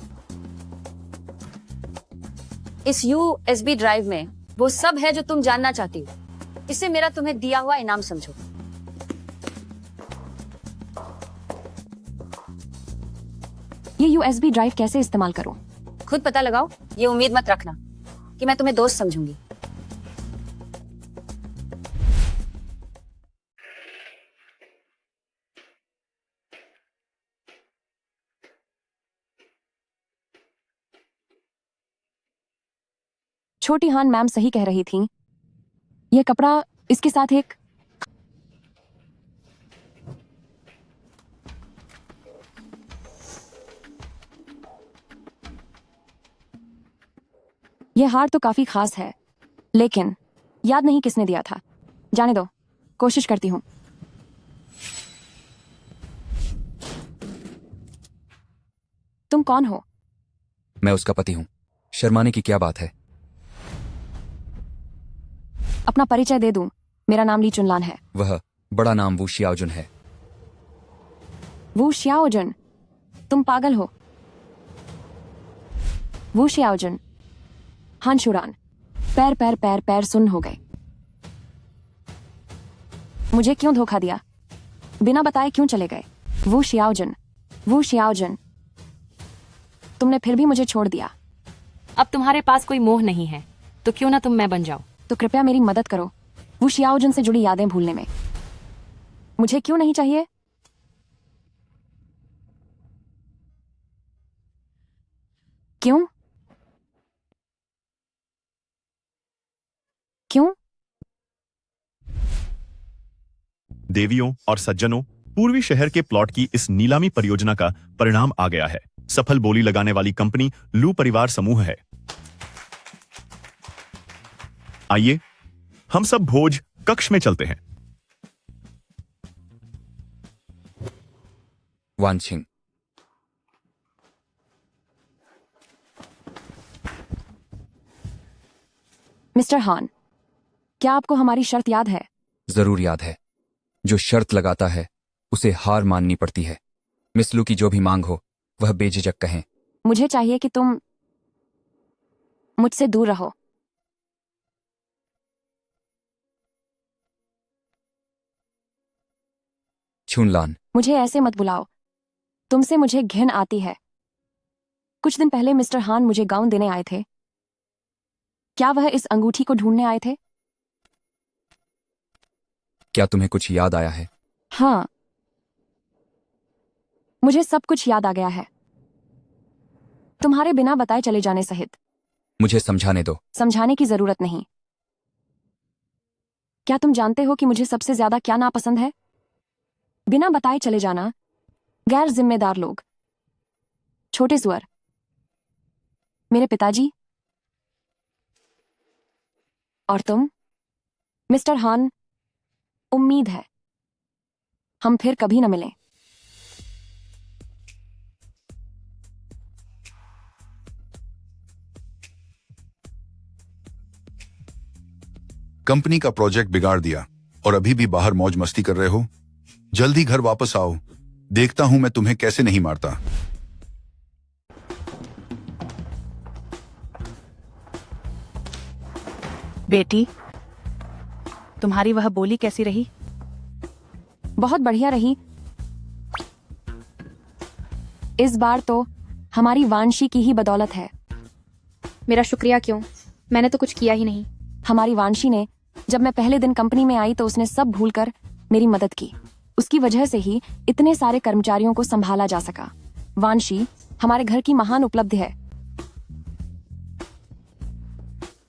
इस USB ड्राइव में वो सब है जो तुम जानना चाहती हो। इसे मेरा तुम्हें दिया हुआ इनाम समझो। ये USB ड्राइव कैसे इस्तेमाल करूं? खुद पता लगाओ। ये उम्मीद मत रखना कि मैं तुम्हें दोस्त समझूंगी। छोटी हान मैम सही कह रही थी। यह कपड़ा इसके साथ एक यह हार तो काफी खास है, लेकिन याद नहीं किसने दिया था। जाने दो, कोशिश करती हूँ। तुम कौन हो? मैं उसका पति हूँ। शर्माने की क्या बात है? अपना परिचय दे दूं। मेरा नाम ली चुनलान है। वह बड़ा नाम वू शियाओजुन है। वू शियाओजुन? तुम पागल हो। वू शियाओजुन, हान शुरान। पैर पैर पैर पैर सुन हो गए। मुझे क्यों धोखा दिया? बिना बताए क्यों चले गए? वू शियाओजुन, वू शियाओजुन, तुमने फिर भी मुझे छोड़ दिया। अब तुम्हारे पास कोई मोह नहीं है, तो क्यों ना तुम मैं बन जाओ। तो कृपया मेरी मदद करो वू शियाओजुन से जुड़ी यादें भूलने में। मुझे क्यों नहीं चाहिए? क्यों? क्यों? देवियों और सज्जनों, पूर्वी शहर के प्लॉट की इस नीलामी परियोजना का परिणाम आ गया है। सफल बोली लगाने वाली कंपनी लू परिवार समूह है। आइए हम सब भोज कक्ष में चलते हैं। वानछिंग, मिस्टर हान, क्या आपको हमारी शर्त याद है? जरूर याद है। जो शर्त लगाता है उसे हार माननी पड़ती है। मिस लू की जो भी मांग हो वह बेझिझक कहें। मुझे चाहिए कि तुम मुझसे दूर रहो। छूनलान, मुझे ऐसे मत बुलाओ। तुमसे मुझे घिन आती है। कुछ दिन पहले मिस्टर हान मुझे गाउन देने आए थे। क्या वह इस अंगूठी को ढूंढने आए थे? क्या तुम्हें कुछ याद आया है? हाँ, मुझे सब कुछ याद आ गया है, तुम्हारे बिना बताए चले जाने सहित। मुझे समझाने दो। समझाने की जरूरत नहीं। क्या तुम जानते हो कि मुझे सबसे ज्यादा क्या नापसंद है? बिना बताए चले जाना, गैर जिम्मेदार लोग, छोटे सुअर। मेरे पिताजी और तुम, मिस्टर हान, उम्मीद है हम फिर कभी न मिलें। कंपनी का प्रोजेक्ट बिगाड़ दिया और अभी भी बाहर मौज मस्ती कर रहे हो। जल्दी घर वापस आओ, देखता हूं मैं तुम्हें कैसे नहीं मारता। बेटी, तुम्हारी वह बोली कैसी रही? बहुत बढ़िया रही। इस बार तो हमारी वांशी की ही बदौलत है। मेरा शुक्रिया क्यों? मैंने तो कुछ किया ही नहीं। हमारी वांशी ने, जब मैं पहले दिन कंपनी में आई तो उसने सब भूलकर मेरी मदद की। उसकी वजह से ही इतने सारे कर्मचारियों को संभाला जा सका। वांशी हमारे घर की महान उपलब्धि है।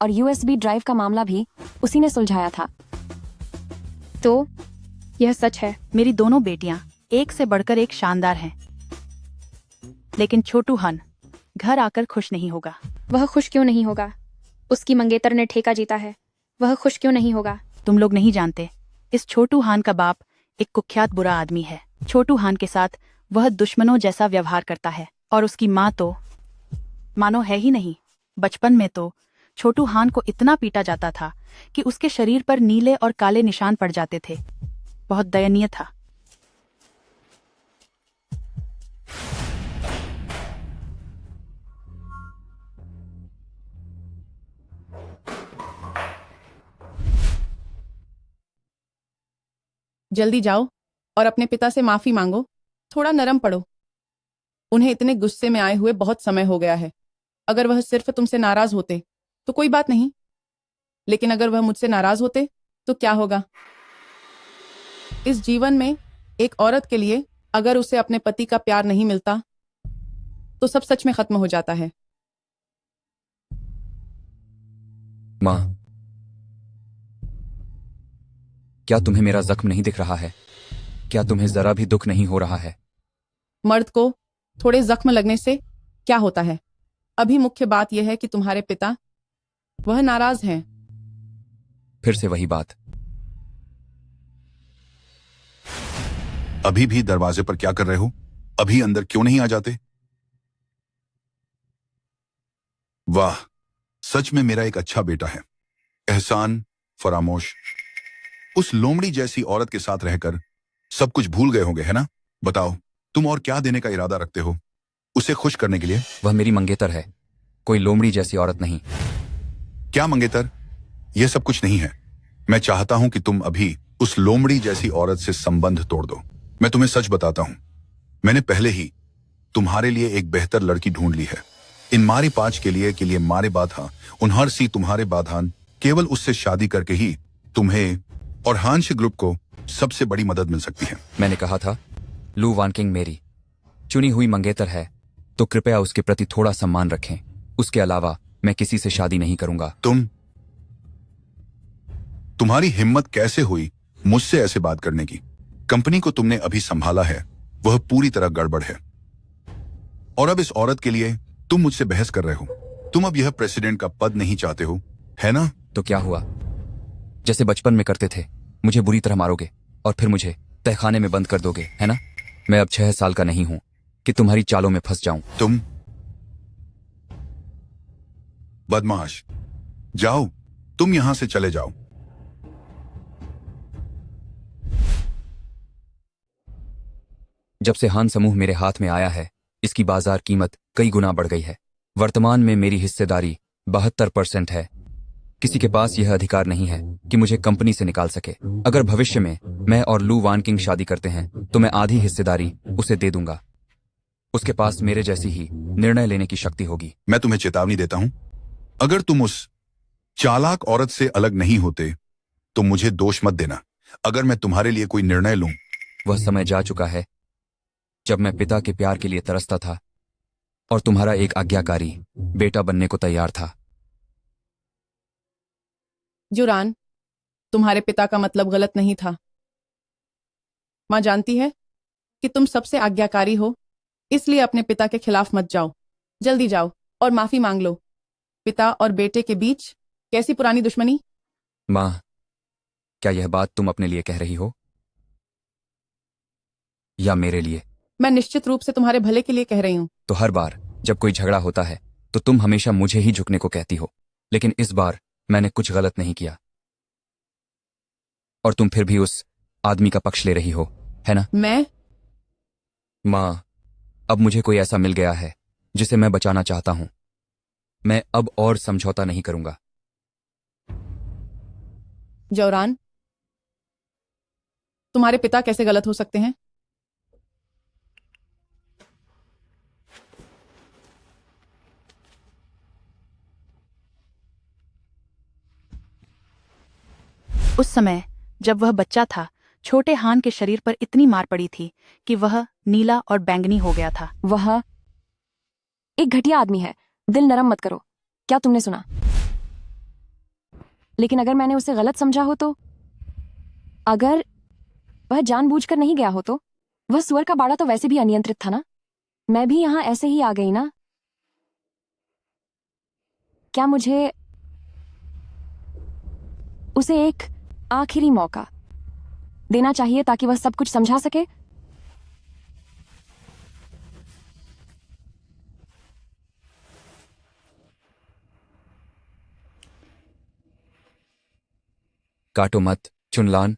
और यूएसबी ड्राइव का मामला भी उसी ने सुलझाया था। तो यह सच है। मेरी दोनों बेटियां एक से बढ़कर एक शानदार हैं, लेकिन छोटू हन घर आकर खुश नहीं होगा। वह खुश क्यों नहीं होगा? उसकी मंगेतर ने ठेका जीता है। वह खुश क्यों नहीं होगा? तुम लोग नहीं जानते, इस छोटू हान का बाप एक कुख्यात बुरा आदमी है। छोटू हान के साथ वह दुश्मनों जैसा व्यवहार करता है, और उसकी माँ तो मानो है ही नहीं। बचपन में तो छोटू हान को इतना पीटा जाता था कि उसके शरीर पर नीले और काले निशान पड़ जाते थे। बहुत दयनीय था। जल्दी जाओ और अपने पिता से माफी मांगो। थोड़ा नरम पड़ो। उन्हें इतने गुस्से में आए हुए बहुत समय हो गया है। अगर वह सिर्फ तुमसे नाराज होते तो कोई बात नहीं, लेकिन अगर वह मुझसे नाराज होते तो क्या होगा? इस जीवन में एक औरत के लिए अगर उसे अपने पति का प्यार नहीं मिलता तो सब सच में खत्म हो जाता है। माँ, क्या तुम्हें मेरा जख्म नहीं दिख रहा है? क्या तुम्हें जरा भी दुख नहीं हो रहा है? मर्द को थोड़े जख्म लगने से क्या होता है? अभी मुख्य बात यह है कि तुम्हारे पिता वह नाराज हैं। फिर से वही बात। अभी भी दरवाजे पर क्या कर रहे हो? अभी अंदर क्यों नहीं आ जाते? वाह, सच में मेरा एक अच्छा बेटा है। एहसान फरामोश। उस लोमड़ी जैसी औरत के साथ रहकर सब कुछ भूल गए होंगे, है ना? बताओ, तुम और क्या देने का इरादा रखते हो उसे खुश करने के लिए? वह मेरी मंगेतर है, कोई लोमड़ी जैसी औरत नहीं। क्या मंगेतर? यह सब कुछ नहीं है। मैं चाहता हूं कि तुम अभी उस लोमड़ी जैसी औरत से संबंध तोड़ दो। मैं तुम्हें सच बताता हूं, मैंने पहले ही तुम्हारे लिए एक बेहतर लड़की ढूंढ ली है। इन मारी पांच के लिए मारे बाधा उन्हर सी तुम्हारे बाधान। केवल उससे शादी करके ही तुम्हें और हांश ग्रुप को सबसे बड़ी मदद मिल सकती है। मैंने कहा था, लू वानकिंग मेरी चुनी हुई मंगेतर है तो कृपया उसके प्रति थोड़ा सम्मान रखें। उसके अलावा मैं किसी से शादी नहीं करूंगा। तुम्हारी हिम्मत कैसे हुई मुझसे ऐसे बात करने की? कंपनी को तुमने अभी संभाला है, वह पूरी तरह गड़बड़ है। और अब इस औरत के लिए तुम मुझसे बहस कर रहे हो। तुम अब यह प्रेसिडेंट का पद नहीं चाहते हो, है ना? तो क्या हुआ? जैसे बचपन में करते थे, मुझे बुरी तरह मारोगे और फिर मुझे तहखाने में बंद कर दोगे, है ना? मैं अब 6 साल का नहीं हूं कि तुम्हारी चालों में फंस जाऊं। तुम बदमाश, जाओ, तुम यहां से चले जाओ। जब से हान समूह मेरे हाथ में आया है, इसकी बाजार कीमत कई गुना बढ़ गई है। वर्तमान में मेरी हिस्सेदारी 72% है। किसी के पास यह अधिकार नहीं है कि मुझे कंपनी से निकाल सके। अगर भविष्य में मैं और लू वान किंग शादी करते हैं तो मैं आधी हिस्सेदारी उसे दे दूंगा। उसके पास मेरे जैसी ही निर्णय लेने की शक्ति होगी। मैं तुम्हें चेतावनी देता हूं, अगर तुम उस चालाक औरत से अलग नहीं होते तो मुझे दोष मत देना अगर मैं तुम्हारे लिए कोई निर्णय लूं। वह समय जा चुका है जब मैं पिता के प्यार के लिए तरसता था और तुम्हारा एक आज्ञाकारी बेटा बनने को तैयार था। जुरान, तुम्हारे पिता का मतलब गलत नहीं था। मां जानती है कि तुम सबसे आज्ञाकारी हो, इसलिए अपने पिता के खिलाफ मत जाओ। जल्दी जाओ और माफी मांग लो। पिता और बेटे के बीच कैसी पुरानी दुश्मनी? मां, क्या यह बात तुम अपने लिए कह रही हो या मेरे लिए? मैं निश्चित रूप से तुम्हारे भले के लिए कह रही हूं। तो हर बार जब कोई झगड़ा होता है तो तुम हमेशा मुझे ही झुकने को कहती हो, लेकिन इस बार मैंने कुछ गलत नहीं किया और तुम फिर भी उस आदमी का पक्ष ले रही हो, है ना? मां, अब मुझे कोई ऐसा मिल गया है जिसे मैं बचाना चाहता हूं। मैं अब और समझौता नहीं करूंगा। जौरान, तुम्हारे पिता कैसे गलत हो सकते हैं? उस समय जब वह बच्चा था, छोटे हान के शरीर पर इतनी मार पड़ी थी कि वह नीला और बैंगनी हो गया था। वह एक घटिया आदमी है। दिल नरम मत करो। क्या तुमने सुना? लेकिन अगर मैंने उसे गलत समझा हो तो, अगर वह जानबूझकर नहीं गया हो तो, वह सुअर का बाड़ा तो वैसे भी अनियंत्रित था ना। मैं भी यहां ऐसे ही आ गई ना। क्या मुझे उसे एक आखिरी मौका देना चाहिए ताकि वह सब कुछ समझा सके? काटो मत चुनलान,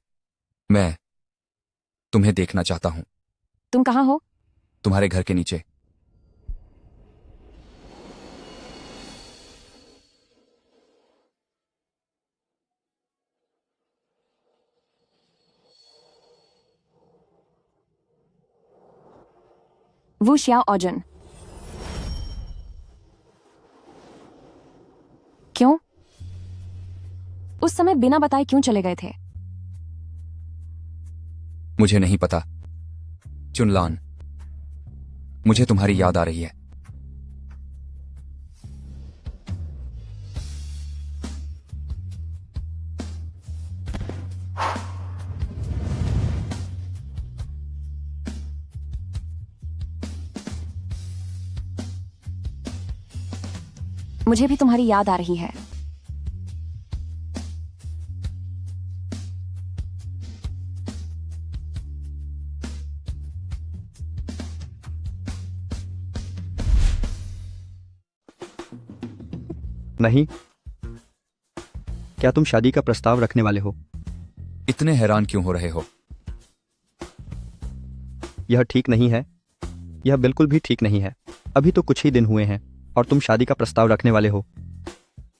मैं तुम्हें देखना चाहता हूं। तुम कहां हो? तुम्हारे घर के नीचे। वो श्या ओजन। क्यों? उस समय बिना बताए क्यों चले गए थे? मुझे नहीं पता चुनलान, मुझे तुम्हारी याद आ रही है। मुझे भी तुम्हारी याद आ रही है। नहीं। क्या तुम शादी का प्रस्ताव रखने वाले हो? इतने हैरान क्यों हो रहे हो? यह ठीक नहीं है। यह बिल्कुल भी ठीक नहीं है। अभी तो कुछ ही दिन हुए हैं और तुम शादी का प्रस्ताव रखने वाले हो।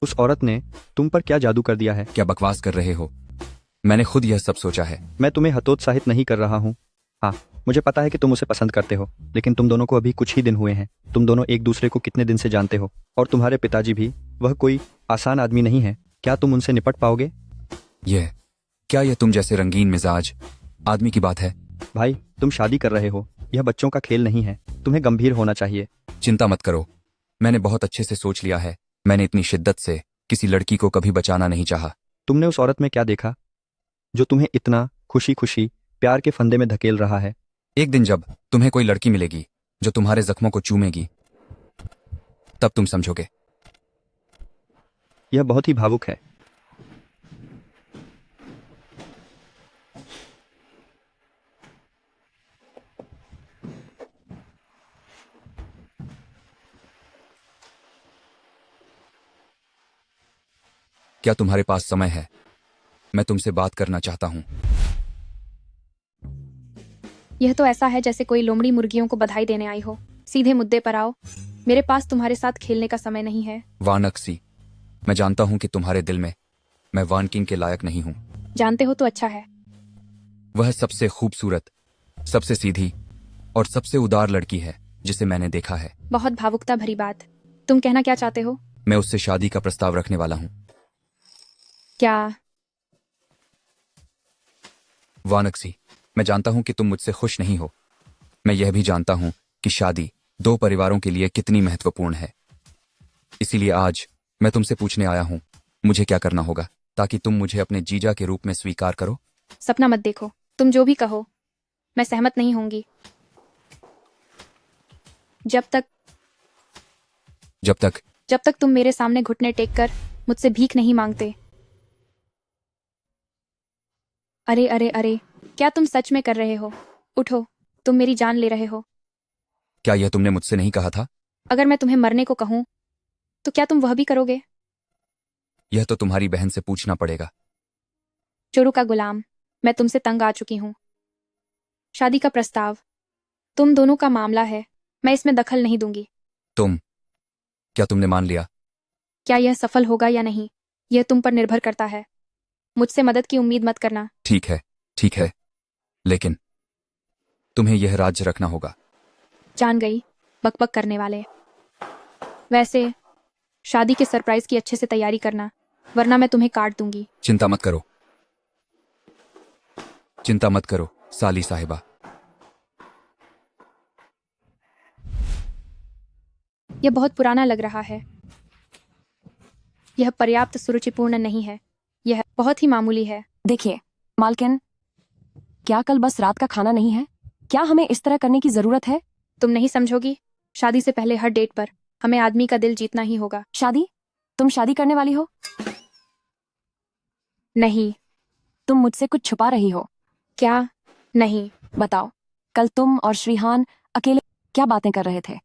उस औरत ने तुम पर क्या जादू कर दिया है? क्या बकवास कर रहे हो? मैंने खुद यह सब सोचा है। मैं तुम्हें हतोत्साहित नहीं कर रहा हूँ। हाँ, मुझे पता है कि तुम उसे पसंद करते हो, लेकिन तुम दोनों को अभी कुछ ही दिन हुए हैं। तुम दोनों एक दूसरे को कितने दिन से जानते हो? और तुम्हारे पिताजी भी, वह कोई आसान आदमी नहीं है। क्या तुम उनसे निपट पाओगे? क्या यह तुम जैसे रंगीन मिजाज आदमी की बात है? भाई, तुम शादी कर रहे हो यह बच्चों का खेल नहीं है, तुम्हें गंभीर होना चाहिए। चिंता मत करो, मैंने बहुत अच्छे से सोच लिया है। मैंने इतनी शिद्दत से किसी लड़की को कभी बचाना नहीं चाहा। तुमने उस औरत में क्या देखा जो तुम्हें इतना खुशी खुशी प्यार के फंदे में धकेल रहा है? एक दिन जब तुम्हें कोई लड़की मिलेगी जो तुम्हारे जख्मों को चूमेगी, तब तुम समझोगे। यह बहुत ही भावुक है। क्या तुम्हारे पास समय है? मैं तुमसे बात करना चाहता हूं। यह तो ऐसा है जैसे कोई लोमड़ी मुर्गियों को बधाई देने आई हो। सीधे मुद्दे पर आओ, मेरे पास तुम्हारे साथ खेलने का समय नहीं है। वानक्सी, मैं जानता हूं कि तुम्हारे दिल में मैं वान किंग के लायक नहीं हूं। जानते हो तो अच्छा है। वह सबसे खूबसूरत, सबसे सीधी और सबसे उदार लड़की है जिसे मैंने देखा है। बहुत भावुकता भरी बात। तुम कहना क्या चाहते हो? मैं उससे शादी का प्रस्ताव रखने वाला हूं। क्या? वानक्सी, मैं जानता हूं कि तुम मुझसे खुश नहीं हो। मैं यह भी जानता हूं कि शादी दो परिवारों के लिए कितनी महत्वपूर्ण है। इसीलिए आज मैं तुमसे पूछने आया हूं, मुझे क्या करना होगा ताकि तुम मुझे अपने जीजा के रूप में स्वीकार करो। सपना मत देखो, तुम जो भी कहो मैं सहमत नहीं होंगी। जब तक तुम मेरे सामने घुटने टेक कर मुझसे भीख नहीं मांगते। अरे अरे अरे, क्या तुम सच में कर रहे हो? उठो, तुम मेरी जान ले रहे हो। क्या यह तुमने मुझसे नहीं कहा था? अगर मैं तुम्हें मरने को कहूं तो क्या तुम वह भी करोगे? यह तो तुम्हारी बहन से पूछना पड़ेगा। चोरों का गुलाम, मैं तुमसे तंग आ चुकी हूं। शादी का प्रस्ताव तुम दोनों का मामला है, मैं इसमें दखल नहीं दूंगी। क्या तुमने मान लिया? क्या यह सफल होगा या नहीं, यह तुम पर निर्भर करता है। मुझसे मदद की उम्मीद मत करना। ठीक है, लेकिन तुम्हें यह राज्य रखना होगा। जान गई, बकबक करने वाले। वैसे शादी के सरप्राइज की अच्छे से तैयारी करना, वरना मैं तुम्हें काट दूंगी। चिंता मत करो साली साहिबा। यह बहुत पुराना लग रहा है। यह पर्याप्त सुरुचिपूर्ण नहीं है, यह बहुत ही मामूली है। देखिए मालकिन, क्या कल बस रात का खाना नहीं है? क्या हमें इस तरह करने की जरूरत है? तुम नहीं समझोगी, शादी से पहले हर डेट पर हमें आदमी का दिल जीतना ही होगा। शादी? तुम शादी करने वाली हो? नहीं। तुम मुझसे कुछ छुपा रही हो। क्या? नहीं। बताओ, कल तुम और श्रीहान अकेले क्या बातें कर रहे थे?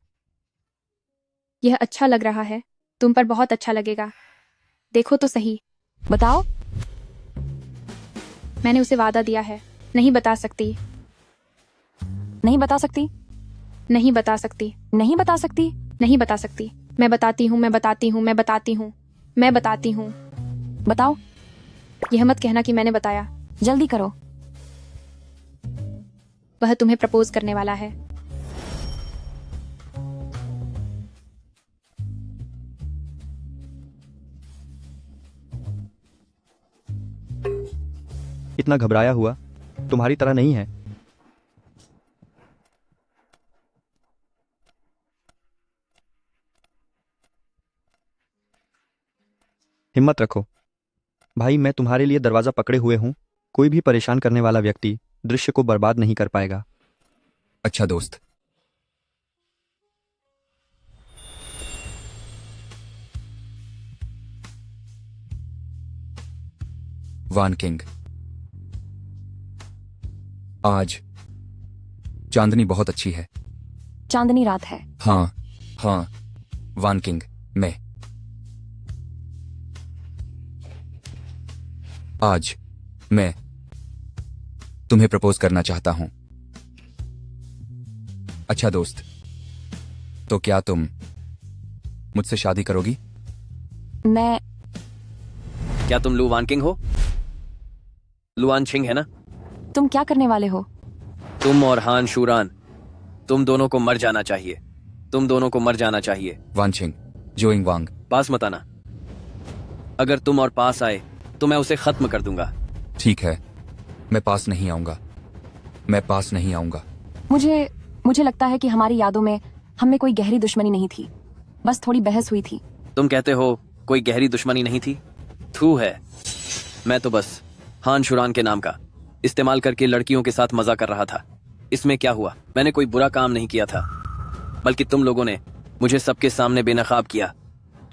यह अच्छा लग रहा है, तुम पर बहुत अच्छा लगेगा। देखो तो सही। बताओ। मैंने उसे वादा दिया है, नहीं बता सकती। नहीं बता सकती? नहीं बता सकती। नहीं बता सकती? नहीं बता सकती। मैं बताती हूँ, मैं बताती हूँ, मैं बताती हूँ, मैं बताती हूँ। बताओ। यह मत कहना कि मैंने बताया। जल्दी करो। वह तुम्हें प्रपोज करने वाला है। इतना घबराया हुआ तुम्हारी तरह नहीं है। हिम्मत रखो भाई, मैं तुम्हारे लिए दरवाजा पकड़े हुए हूं। कोई भी परेशान करने वाला व्यक्ति दृश्य को बर्बाद नहीं कर पाएगा। अच्छा दोस्त। वान किंग, आज चांदनी बहुत अच्छी है। चांदनी रात है। हाँ, वान किंग, मैं आज मैं तुम्हें प्रपोज करना चाहता हूं। अच्छा दोस्त, तो क्या तुम मुझसे शादी करोगी? मैं। क्या तुम लू वान किंग हो? लुआन छिंग है ना? तुम क्या करने वाले हो? तुम और हान शूरान, तुम दोनों को मर जाना चाहिए। तुम दोनों को मर जाना चाहिए। वान छिंग, जोइंग वांग। पास मत आना। अगर तुम और पास आए तो मैं उसे खत्म कर दूंगा। ठीक है, मैं पास नहीं आऊंगा। मैं पास नहीं आऊंगा। मुझे मुझे लगता है कि हमारी यादों में हम में कोई गहरी दुश्मनी नहीं थी, बस थोड़ी बहस हुई थी। तुम कहते हो कोई गहरी दुश्मनी नहीं थी? थू है। मैं तो बस हान शुरान के नाम का इस्तेमाल करके लड़कियों के साथ मजा कर रहा था। इसमें क्या हुआ? मैंने कोई बुरा काम नहीं किया था, बल्कि तुम लोगों ने मुझे सबके सामने बेनकाब किया।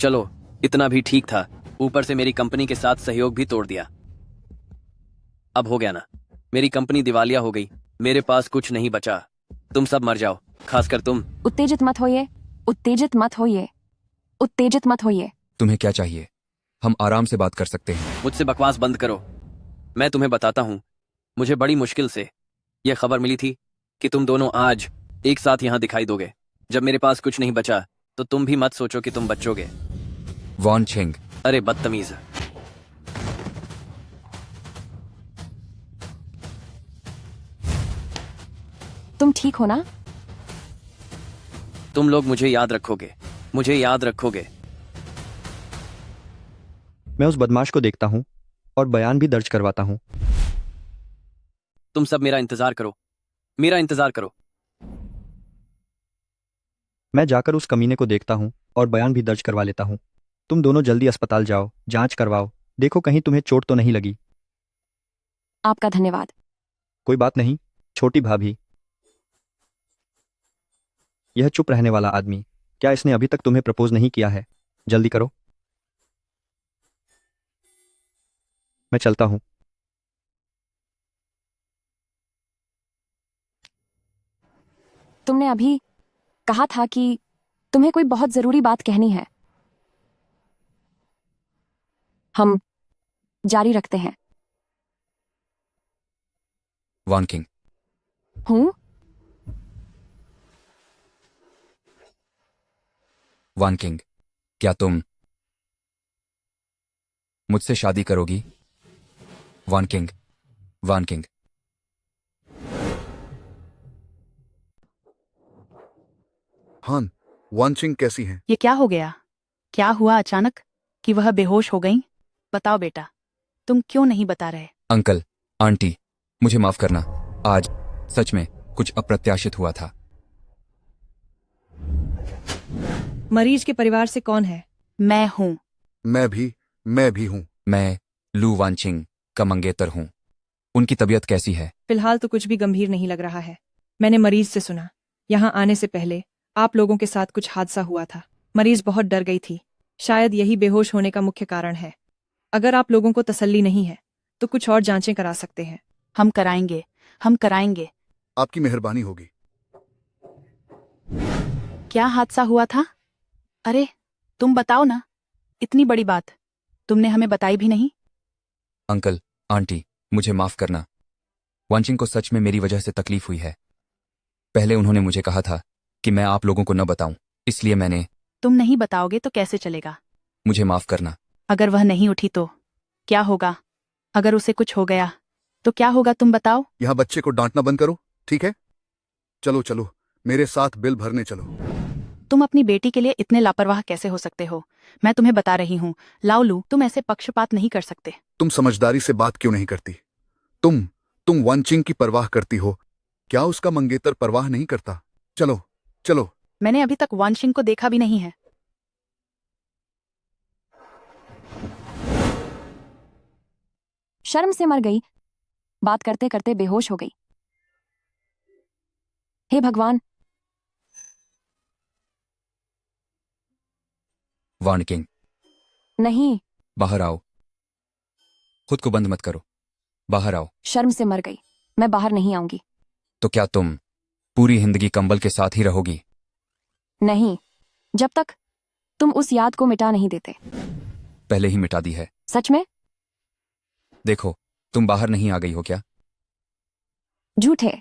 चलो, इतना भी ठीक था, ऊपर से मेरी कंपनी के साथ सहयोग भी तोड़ दिया। अब हो गया ना, मेरी कंपनी दिवालिया हो गई, मेरे पास कुछ नहीं बचा। तुम सब मर जाओ, खासकर तुम। उत्तेजित मत होइए, उत्तेजित मत होइए, उत्तेजित मत होइए। तुम्हें क्या चाहिए? हम आराम से बात कर सकते हैं। मुझसे बकवास बंद करो। मैं तुम्हें बताता हूँ, मुझे बड़ी मुश्किल से यह खबर मिली थी कि तुम दोनों आज एक साथ यहाँ दिखाई दोगे। जब मेरे पास कुछ नहीं बचा तो तुम भी मत सोचो कि तुम बचोगे। वॉन छिंग। अरे बदतमीज। तुम ठीक हो ना? तुम लोग मुझे याद रखोगे, मुझे याद रखोगे। मैं उस बदमाश को देखता हूँ और बयान भी दर्ज करवाता हूँ। तुम सब मेरा इंतजार करो, मेरा इंतजार करो। मैं जाकर उस कमीने को देखता हूँ और बयान भी दर्ज करवा लेता हूँ। तुम दोनों जल्दी अस्पताल जाओ, जांच करवाओ, देखो कहीं तुम्हें चोट तो नहीं लगी। आपका धन्यवाद। कोई बात नहीं, छोटी भाभी। यह चुप रहने वाला आदमी, क्या इसने अभी तक तुम्हें प्रपोज नहीं किया है? जल्दी करो। मैं चलता हूँ। तुमने अभी कहा था कि तुम्हें कोई बहुत जरूरी बात कहनी है। हम जारी रखते हैं। वान किंग। हूँ? वान किंग, क्या तुम मुझसे शादी करोगी? वान किंग, वान किंग। हान, वानचिंग कैसी हैं? ये क्या हो गया? क्या हुआ अचानक कि वह बेहोश हो गईं? बताओ बेटा, तुम क्यों नहीं बता रहे? अंकल, आंटी, मुझे माफ करना। आज सच में कुछ अप्रत्याशित हुआ था। मरीज के परिवार से कौन है? मैं हूँ। मैं भी हूँ। मैं लू वानचिंग का मंगेतर हूँ। उनकी तबीयत कैसी है? फिलहाल तो कुछ भी गंभीर नहीं लग रहा है। मैंने मरीज से सुना, यहाँ आने से पहले आप लोगों के साथ कुछ हादसा हुआ था। मरीज बहुत डर गई थी, शायद यही बेहोश होने का मुख्य कारण है। अगर आप लोगों को तसल्ली नहीं है तो कुछ और जांचें करा सकते हैं। हम कराएंगे, हम कराएंगे। आपकी मेहरबानी होगी। क्या हादसा हुआ था? अरे, तुम बताओ ना, इतनी बड़ी बात तुमने हमें बताई भी नहीं। अंकल, आंटी, मुझे माफ करना। वानचिंग को सच में मेरी वजह से तकलीफ हुई है। पहले उन्होंने मुझे कहा था कि मैं आप लोगों को न बताऊं, इसलिए मैंने। तुम नहीं बताओगे तो कैसे चलेगा? मुझे माफ करना। अगर वह नहीं उठी तो क्या होगा? अगर उसे कुछ हो गया तो क्या होगा, तुम बताओ। यहाँ बच्चे को डांटना बंद करो, ठीक है? चलो चलो, मेरे साथ बिल भरने चलो। तुम अपनी बेटी के लिए इतने लापरवाह कैसे हो सकते हो? मैं तुम्हें बता रही हूँ लाओलू, तुम ऐसे पक्षपात नहीं कर सकते। तुम समझदारी से बात क्यों नहीं करती? तुम वानचिंग की परवाह करती हो, क्या उसका मंगेतर परवाह नहीं करता? चलो चलो। मैंने अभी तक वानशिंग को देखा भी नहीं है। शर्म से मर गई, बात करते करते बेहोश हो गई। हे भगवान। वान किंग, नहीं। बाहर आओ। खुद को बंद मत करो, बाहर आओ। शर्म से मर गई, मैं बाहर नहीं आऊंगी। तो क्या तुम पूरी जिंदगी कंबल के साथ ही रहोगी? नहीं, जब तक तुम उस याद को मिटा नहीं देते। पहले ही मिटा दी है। सच में? देखो, तुम बाहर नहीं आ गई हो क्या? झूठे।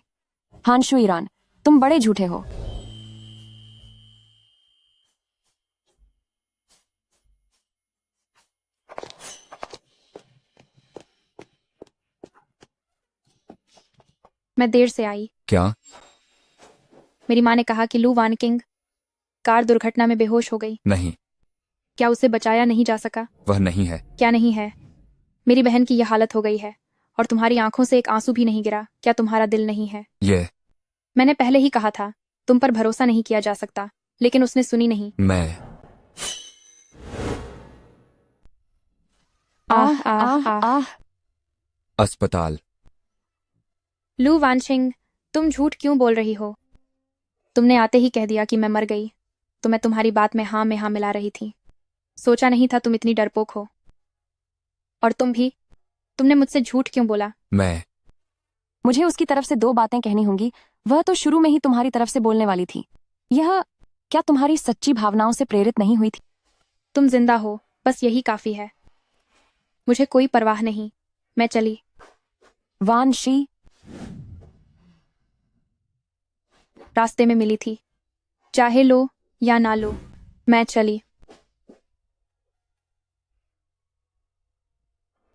हानशु ईरान, तुम बड़े झूठे हो। मैं देर से आई। क्या? मेरी माँ ने कहा कि लू वानकिंग कार दुर्घटना में बेहोश हो गई। नहीं। क्या उसे बचाया नहीं जा सका? वह नहीं है। क्या नहीं है? मेरी बहन की यह हालत हो गई है और तुम्हारी आंखों से एक आंसू भी नहीं गिरा। क्या तुम्हारा दिल नहीं है? ये मैंने पहले ही कहा था तुम पर भरोसा नहीं किया जा सकता, लेकिन उसने सुनी नहीं। मैं आह आह आह। अस्पताल। लू वानशिंग, तुम झूठ क्यों बोल रही हो? तुमने आते ही कह दिया कि मैं मर गई, तो मैं तुम्हारी बात में हाँ मिला रही थी। सोचा नहीं था तुम इतनी डरपोक हो। और तुम भी, तुमने मुझसे झूठ क्यों बोला? मुझे उसकी तरफ से 2 बातें कहनी होंगी। वह तो शुरू में ही तुम्हारी तरफ से बोलने वाली थी। यह क्या तुम्हारी सच्ची भावनाओं से प्रेरित नहीं हुई थी? तुम जिंदा हो, बस यही काफी है। मुझे कोई परवाह नहीं। मैं चली। वानशी रास्ते में मिली थी, चाहे लो या ना लो, मैं चली।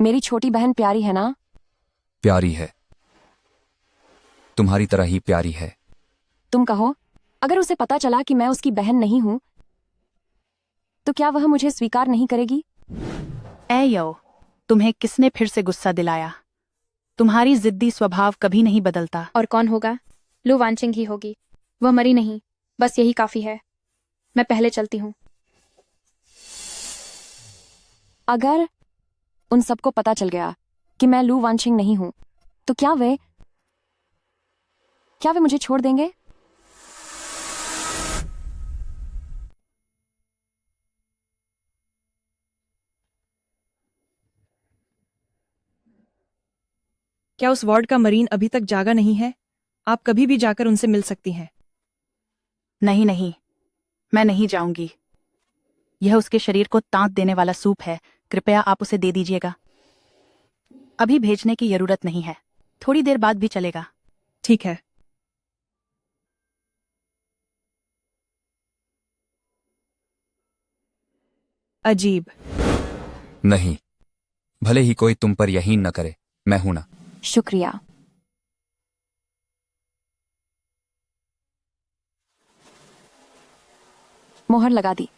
मेरी छोटी बहन प्यारी है ना? प्यारी है, तुम्हारी तरह ही प्यारी है। तुम कहो, अगर उसे पता चला कि मैं उसकी बहन नहीं हूं, तो क्या वह मुझे स्वीकार नहीं करेगी? यो, तुम्हें किसने फिर से गुस्सा दिलाया? तुम्हारी जिद्दी स्वभाव कभी नहीं बदलता। और कौन होगा? लू वानशिंग ही होगी। वह मरी नहीं, बस यही काफी है। मैं पहले चलती हूँ। अगर उन सबको पता चल गया कि मैं लू वानशिंग नहीं हूं, तो क्या वे मुझे छोड़ देंगे? क्या उस वार्ड का मरीन अभी तक जागा नहीं है? आप कभी भी जाकर उनसे मिल सकती हैं। नहीं नहीं, मैं नहीं जाऊंगी। यह उसके शरीर को तांत देने वाला सूप है, कृपया आप उसे दे दीजिएगा। अभी भेजने की जरूरत नहीं है, थोड़ी देर बाद भी चलेगा। ठीक है। अजीब। नहीं, भले ही कोई तुम पर यकीन न करे, मैं हूं ना। शुक्रिया। मोहर लगा दी।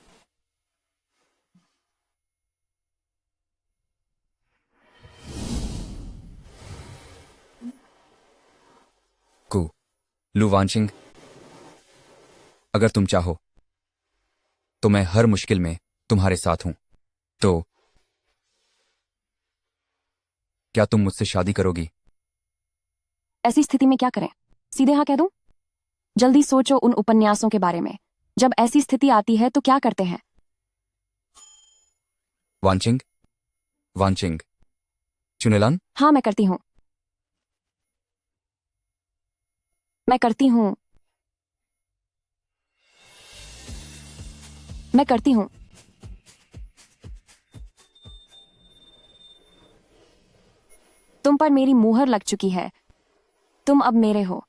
लू वानशिंग, अगर तुम चाहो तो मैं हर मुश्किल में तुम्हारे साथ हूं। तो क्या तुम मुझसे शादी करोगी? ऐसी स्थिति में क्या करें? सीधे हाँ कह दूं? जल्दी सोचो उन उपन्यासों के बारे में। जब ऐसी स्थिति आती है तो क्या करते हैं? वानशिंग, वानशिंग, चुनेलान? हाँ, मैं करती हूं। मैं करती हूं। मैं करती हूं। तुम पर मेरी मुहर लग चुकी है। तुम अब मेरे हो।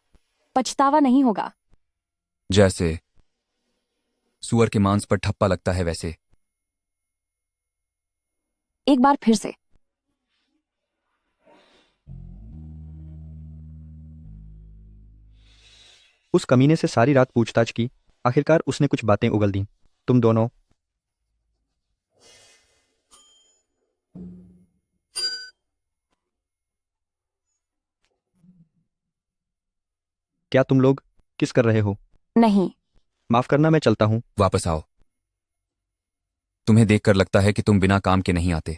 पछतावा नहीं होगा। जैसे सुअर के मांस पर ठप्पा लगता है वैसे। एक बार फिर से। उस कमीने से सारी रात पूछताछ की, आखिरकार उसने कुछ बातें उगल दी। तुम दोनों क्या तुम लोग किस कर रहे हो? नहीं। माफ करना, मैं चलता हूं। वापस आओ। तुम्हें देखकर लगता है कि तुम बिना काम के नहीं आते।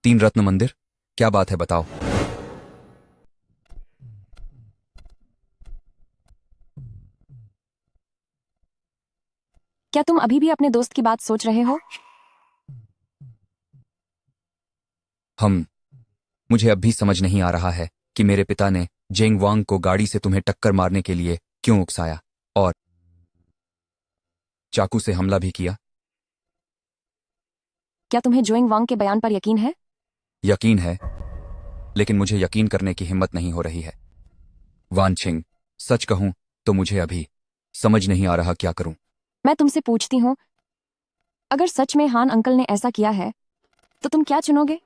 3 रत्न मंदिर, क्या बात है बताओ। क्या तुम अभी भी अपने दोस्त की बात सोच रहे हो? मुझे अब भी समझ नहीं आ रहा है कि मेरे पिता ने जेंग वांग को गाड़ी से तुम्हें टक्कर मारने के लिए क्यों उकसाया और चाकू से हमला भी किया। क्या तुम्हें जोइंग वांग के बयान पर यकीन है? यकीन है, लेकिन मुझे यकीन करने की हिम्मत नहीं हो रही है। वानशिंग, सच कहूं तो मुझे अभी समझ नहीं आ रहा क्या करूं। मैं तुमसे पूछती हूं, अगर सच में हान अंकल ने ऐसा किया है तो तुम क्या चुनोगे?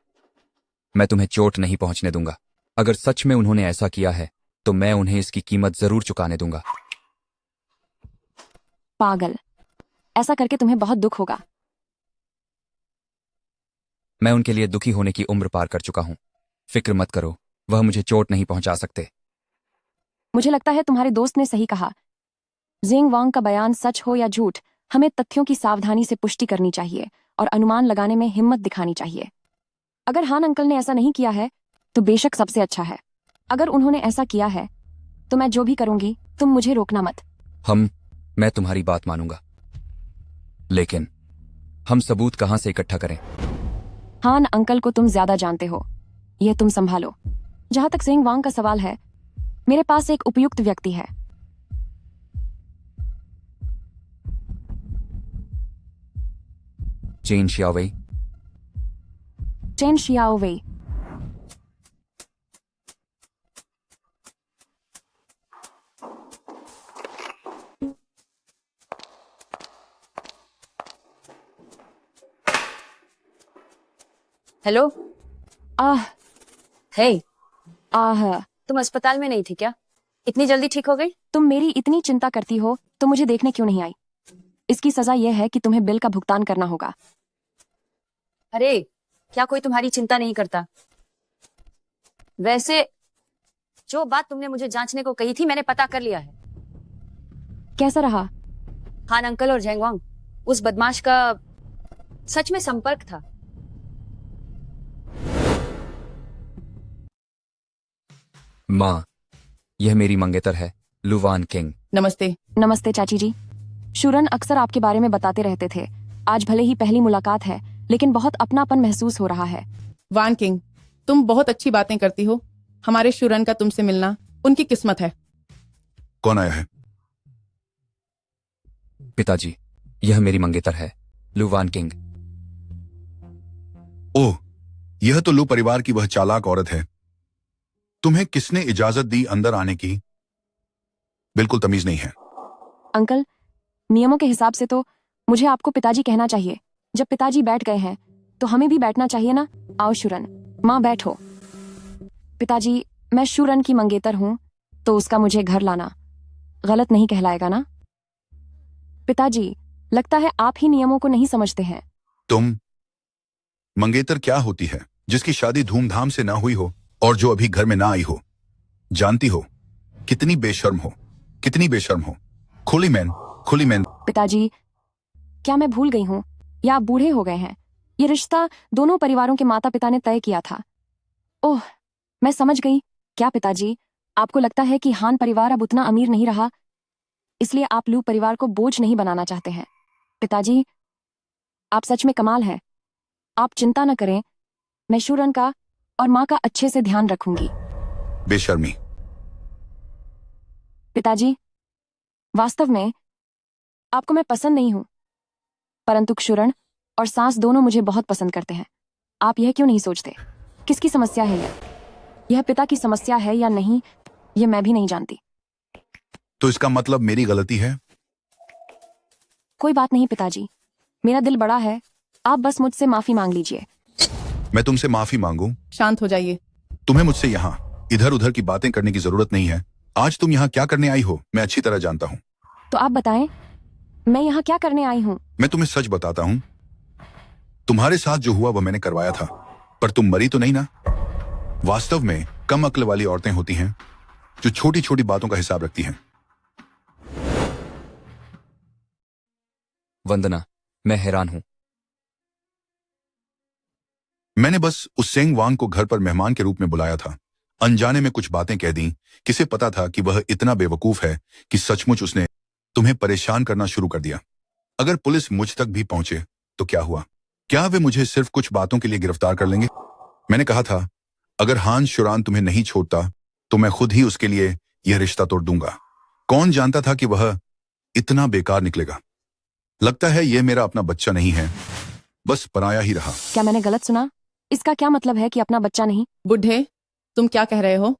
मैं तुम्हें चोट नहीं पहुंचने दूंगा। अगर सच में उन्होंने ऐसा किया है तो मैं उन्हें इसकी कीमत जरूर चुकाने दूंगा। पागल, ऐसा करके तुम्हें बहुत दुख होगा। मैं उनके लिए दुखी होने की उम्र पार कर चुका हूं। फिक्र मत करो, वह मुझे चोट नहीं पहुंचा सकते। मुझे लगता है तुम्हारे दोस्त ने सही कहा। जिंग वांग का बयान सच हो या झूठ, हमें तथ्यों की सावधानी से पुष्टि करनी चाहिए और अनुमान लगाने में हिम्मत दिखानी चाहिए। अगर हान अंकल ने ऐसा नहीं किया है तो बेशक सबसे अच्छा है। अगर उन्होंने ऐसा किया है तो मैं जो भी करूंगी तुम मुझे रोकना मत। मैं तुम्हारी बात मानूंगा, लेकिन हम सबूत कहां से इकट्ठा करें? हान अंकल को तुम ज्यादा जानते हो, यह तुम संभालो। जहां तक जिंग वांग का सवाल है, मेरे पास एक उपयुक्त व्यक्ति है। Chen Xiaowei. Chen Xiaowei. Hello. Hey. आह। तुम अस्पताल में नहीं थी क्या? इतनी जल्दी ठीक हो गई? तुम मेरी इतनी चिंता करती हो तो मुझे देखने क्यों नहीं आई? इसकी सजा यह है कि तुम्हें बिल का भुगतान करना होगा। अरे, क्या कोई तुम्हारी चिंता नहीं करता? वैसे जो बात तुमने मुझे जांचने को कही थी मैंने पता कर लिया है। कैसा रहा? हान अंकल और जेंगवांग, उस बदमाश का सच में संपर्क था। माँ, यह मेरी मंगेतर है, लुवान किंग। नमस्ते। नमस्ते चाची जी। शुरन अक्सर आपके बारे में बताते रहते थे। आज भले ही पहली मुलाकात है, लेकिन बहुत अपनापन महसूस हो रहा है। वान किंग, तुम बहुत अच्छी बातें करती हो। हमारे शुरन का तुमसे मिलना उनकी किस्मत है। कौन आया है? पिताजी, यह मेरी मंगेतर है, लुवान किंग। ओह, यह तो लू परिवार की वह चालाक औरत है। तुम्हें किसने इजाजत दी अंदर आने की? बिल्कुल तमीज नहीं है। अंकल, नियमों के हिसाब से तो मुझे आपको पिताजी कहना चाहिए। जब पिताजी बैठ गए हैं तो हमें भी बैठना चाहिए ना। आओ शुरन, माँ बैठो। पिताजी, मैं शुरन की मंगेतर हूं, तो उसका मुझे घर लाना गलत नहीं कहलाएगा ना? पिताजी, लगता है आप ही नियमों को नहीं समझते हैं। तुम मंगेतर क्या होती है जिसकी शादी धूमधाम से ना हुई हो और जो अभी घर में ना आई हो? जानती हो कितनी बेशर्म हो, कितनी बेशर्म हो। खुली मैन। पिताजी, क्या मैं भूल गई हूं या आप बूढ़े हो गए हैं? ये रिश्ता दोनों परिवारों के माता पिता ने तय किया था। ओह, मैं समझ गई। क्या पिताजी, आपको लगता है कि हान परिवार अब उतना अमीर नहीं रहा, इसलिए आप लू परिवार को बोझ नहीं बनाना चाहते हैं? पिताजी, आप सच में कमाल हैं। आप चिंता न करें, मैं शुरन का और माँ का अच्छे से ध्यान रखूंगी। बेशर्मी। पिताजी, वास्तव में आपको मैं पसंद नहीं हूं, परंतु शुरन और सास दोनों मुझे बहुत पसंद करते हैं। आप यह क्यों नहीं सोचते? किसकी समस्या है यह पिता की समस्या है या नहीं, यह मैं भी नहीं जानती। तो इसका मतलब मेरी गलती है? कोई बात नहीं पिताजी, मेरा दिल बड़ा है, आप बस मुझसे माफी मांग लीजिए। मैं तुमसे माफी मांगू? शांत हो जाइए। तुम्हें मुझसे यहाँ इधर उधर की बातें करने की जरूरत नहीं है। आज तुम यहाँ क्या करने आई हो मैं अच्छी तरह जानता हूँ। तो आप बताएं, मैं यहाँ क्या करने आई हूँ? मैं तुम्हें सच बताता हूँ, तुम्हारे साथ जो हुआ वह मैंने करवाया था, पर तुम मरी तो नहीं ना? वास्तव में कम अक्ल वाली औरतें होती हैं जो छोटी छोटी बातों का हिसाब रखती हैं। वंदना, मैं हैरान हूं। मैंने बस उस सेंग वांग को घर पर मेहमान के रूप में बुलाया था। अनजाने में कुछ बातें कह दी। किसे पता था कि वह इतना बेवकूफ है कि सचमुच उसने तुम्हें परेशान करना शुरू कर दिया। अगर पुलिस मुझ तक भी पहुंचे तो क्या हुआ? क्या वे मुझे सिर्फ कुछ बातों के लिए गिरफ्तार कर लेंगे? मैंने कहा था, अगर हान शुरान तुम्हें नहीं छोड़ता तो मैं खुद ही उसके लिए यह रिश्ता तोड़ दूंगा। कौन जानता था कि वह इतना बेकार निकलेगा। लगता है यह मेरा अपना बच्चा नहीं है, बस पराया ही रहा। क्या मैंने गलत सुना? इसका क्या मतलब है कि अपना बच्चा नहीं? बुढ़े, तुम क्या कह रहे हो?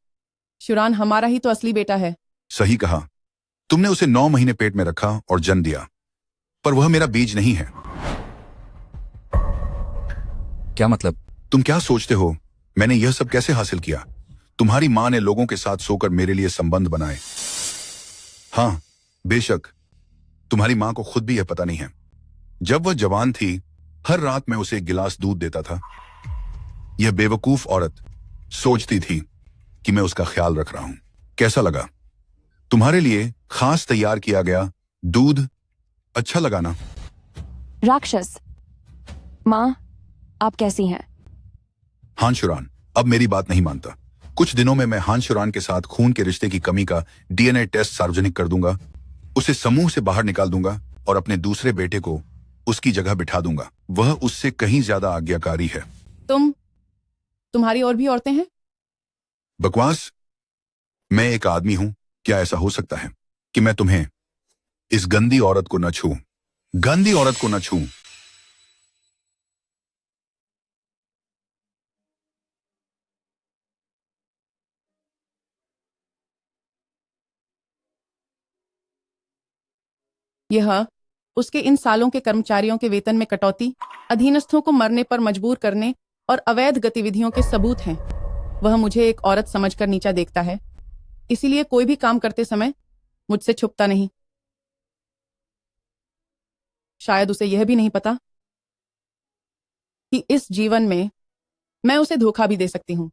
शुरान हमारा ही तो असली बेटा है। सही कहा। तुमने उसे 9 महीने पेट में रखा और जन्म दिया, पर वह मेरा बीज नहीं है। क्या मतलब? तुम क्या सोचते हो मैंने यह सब कैसे हासिल किया? तुम्हारी माँ ने लोगों के साथ सोकर मेरे लिए संबंध बनाए। हाँ, बेशक तुम्हारी माँ को खुद भी यह पता नहीं है। जब वह जवान थी, हर रात मैं उसे एक गिलास दूध देता था। यह बेवकूफ औरत सोचती थी कि मैं उसका ख्याल रख रहा हूं। कैसा लगा? तुम्हारे लिए खास तैयार किया गया दूध अच्छा लगा ना? राक्षस। माँ, आप कैसी हैं? हानशुरान अब मेरी बात नहीं मानता। कुछ दिनों में मैं हानशुरान के साथ खून के रिश्ते की कमी का डीएनए टेस्ट सार्वजनिक कर दूंगा, उसे समूह से बाहर निकाल दूंगा और अपने दूसरे बेटे को उसकी जगह बिठा दूंगा। वह उससे कहीं ज्यादा आज्ञाकारी है। तुम्हारी और भी औरतें हैं? बकवास। मैं एक आदमी हूं। क्या ऐसा हो सकता है कि मैं तुम्हें इस गंदी औरत को न छूं? गंदी औरत को न छूं। यह उसके इन सालों के कर्मचारियों के वेतन में कटौती, अधीनस्थों को मरने पर मजबूर करने और अवैध गतिविधियों के सबूत हैं। वह मुझे एक औरत समझकर नीचा देखता है, इसीलिए कोई भी काम करते समय मुझसे छुपता नहीं। शायद उसे यह भी नहीं पता कि इस जीवन में मैं उसे धोखा भी दे सकती हूं।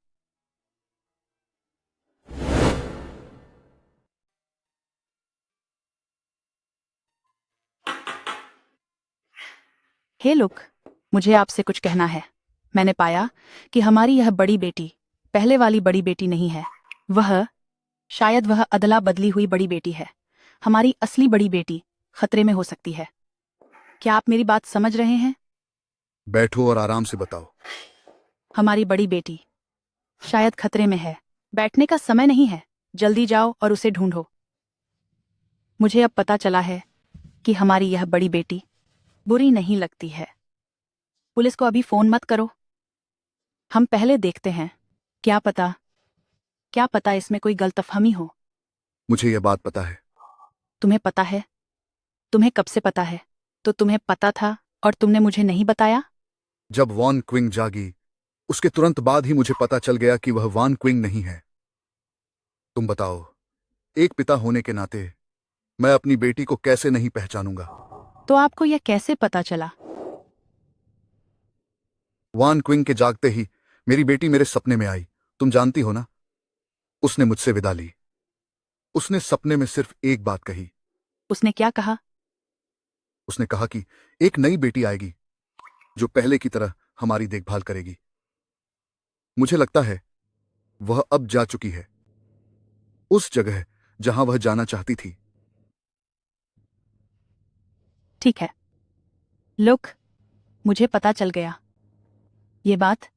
हे लुक, मुझे आपसे कुछ कहना है। मैंने पाया कि हमारी यह बड़ी बेटी पहले वाली बड़ी बेटी नहीं है। शायद वह अदला बदली हुई बड़ी बेटी है। हमारी असली बड़ी बेटी खतरे में हो सकती है। क्या आप मेरी बात समझ रहे हैं? बैठो और आराम से बताओ। हमारी बड़ी बेटी शायद खतरे में है। बैठने का समय नहीं है, जल्दी जाओ और उसे ढूंढो। मुझे अब पता चला है कि हमारी यह बड़ी बेटी बुरी नहीं लगती है। पुलिस को अभी फोन मत करो, हम पहले देखते हैं। क्या पता इसमें कोई गलतफहमी हो। मुझे यह बात पता है। तुम्हें पता है? तुम्हें कब से पता है? तो तुम्हें पता था और तुमने मुझे नहीं बताया? जब वॉन क्विंग जागी, उसके तुरंत बाद ही मुझे पता चल गया कि वह वॉन क्विंग नहीं है। तुम बताओ, एक पिता होने के नाते मैं अपनी बेटी को कैसे नहीं पहचानूंगा? तो आपको यह कैसे पता चला? वॉन क्विंग के जागते ही मेरी बेटी मेरे सपने में आई। तुम जानती हो ना, उसने मुझसे विदा ली। उसने सपने में सिर्फ एक बात कही। उसने क्या कहा? उसने कहा कि एक नई बेटी आएगी जो पहले की तरह हमारी देखभाल करेगी। मुझे लगता है वह अब जा चुकी है, उस जगह जहां वह जाना चाहती थी। ठीक है लुक, मुझे पता चल गया। ये बात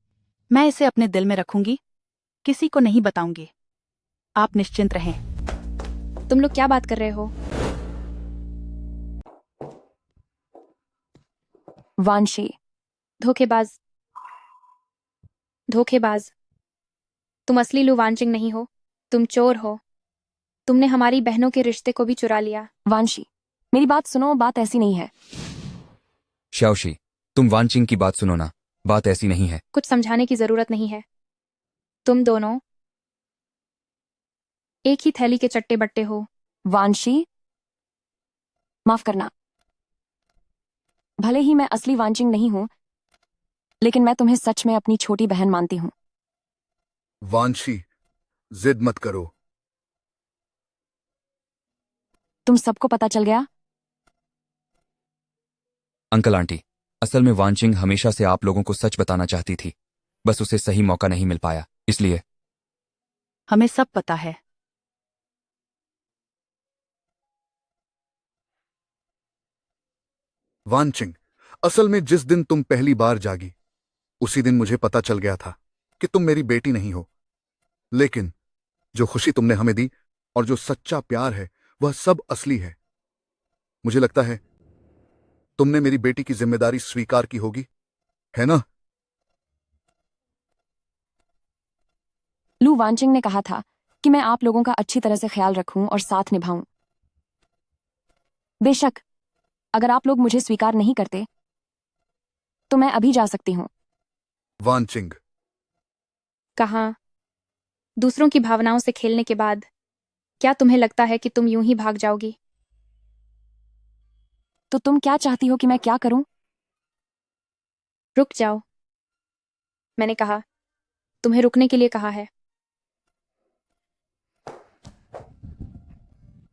मैं इसे अपने दिल में रखूंगी, किसी को नहीं बताऊंगी। आप निश्चिंत रहें। तुम लोग क्या बात कर रहे हो? वांशी। धोखेबाज। धोखेबाज। तुम असली लू वांचिंग नहीं हो, तुम चोर हो। तुमने हमारी बहनों के रिश्ते को भी चुरा लिया। वांशी, मेरी बात सुनो, बात ऐसी नहीं है। शाओशी, तुम वानचिंग की बात सुनो ना, बात ऐसी नहीं है। कुछ समझाने की जरूरत नहीं है। तुम दोनों एक ही थैली के चट्टे बट्टे हो। वांशी, माफ करना। भले ही मैं असली वांचिंग नहीं हूं, लेकिन मैं तुम्हें सच में अपनी छोटी बहन मानती हूं। वांशी, जिद मत करो। तुम सबको पता चल गया? अंकल आंटी, असल में वानचिंग हमेशा से आप लोगों को सच बताना चाहती थी, बस उसे सही मौका नहीं मिल पाया, इसलिए। हमें सब पता है। वानचिंग, असल में जिस दिन तुम पहली बार जागी, उसी दिन मुझे पता चल गया था कि तुम मेरी बेटी नहीं हो। लेकिन जो खुशी तुमने हमें दी और जो सच्चा प्यार है, वह सब असली है। मुझे लगता है तुमने मेरी बेटी की जिम्मेदारी स्वीकार की होगी, है ना? लू वांचिंग ने कहा था कि मैं आप लोगों का अच्छी तरह से ख्याल रखूं और साथ निभाऊं। बेशक अगर आप लोग मुझे स्वीकार नहीं करते तो मैं अभी जा सकती हूं। वानचिंग। कहाँ? दूसरों की भावनाओं से खेलने के बाद क्या तुम्हें लगता है कि तुम यूं ही भाग जाओगी? तो तुम क्या चाहती हो कि मैं क्या करूं? रुक जाओ। मैंने कहा, तुम्हें रुकने के लिए कहा है।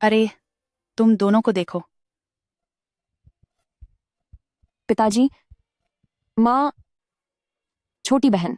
अरे तुम दोनों को देखो। पिताजी, माँ, छोटी बहन,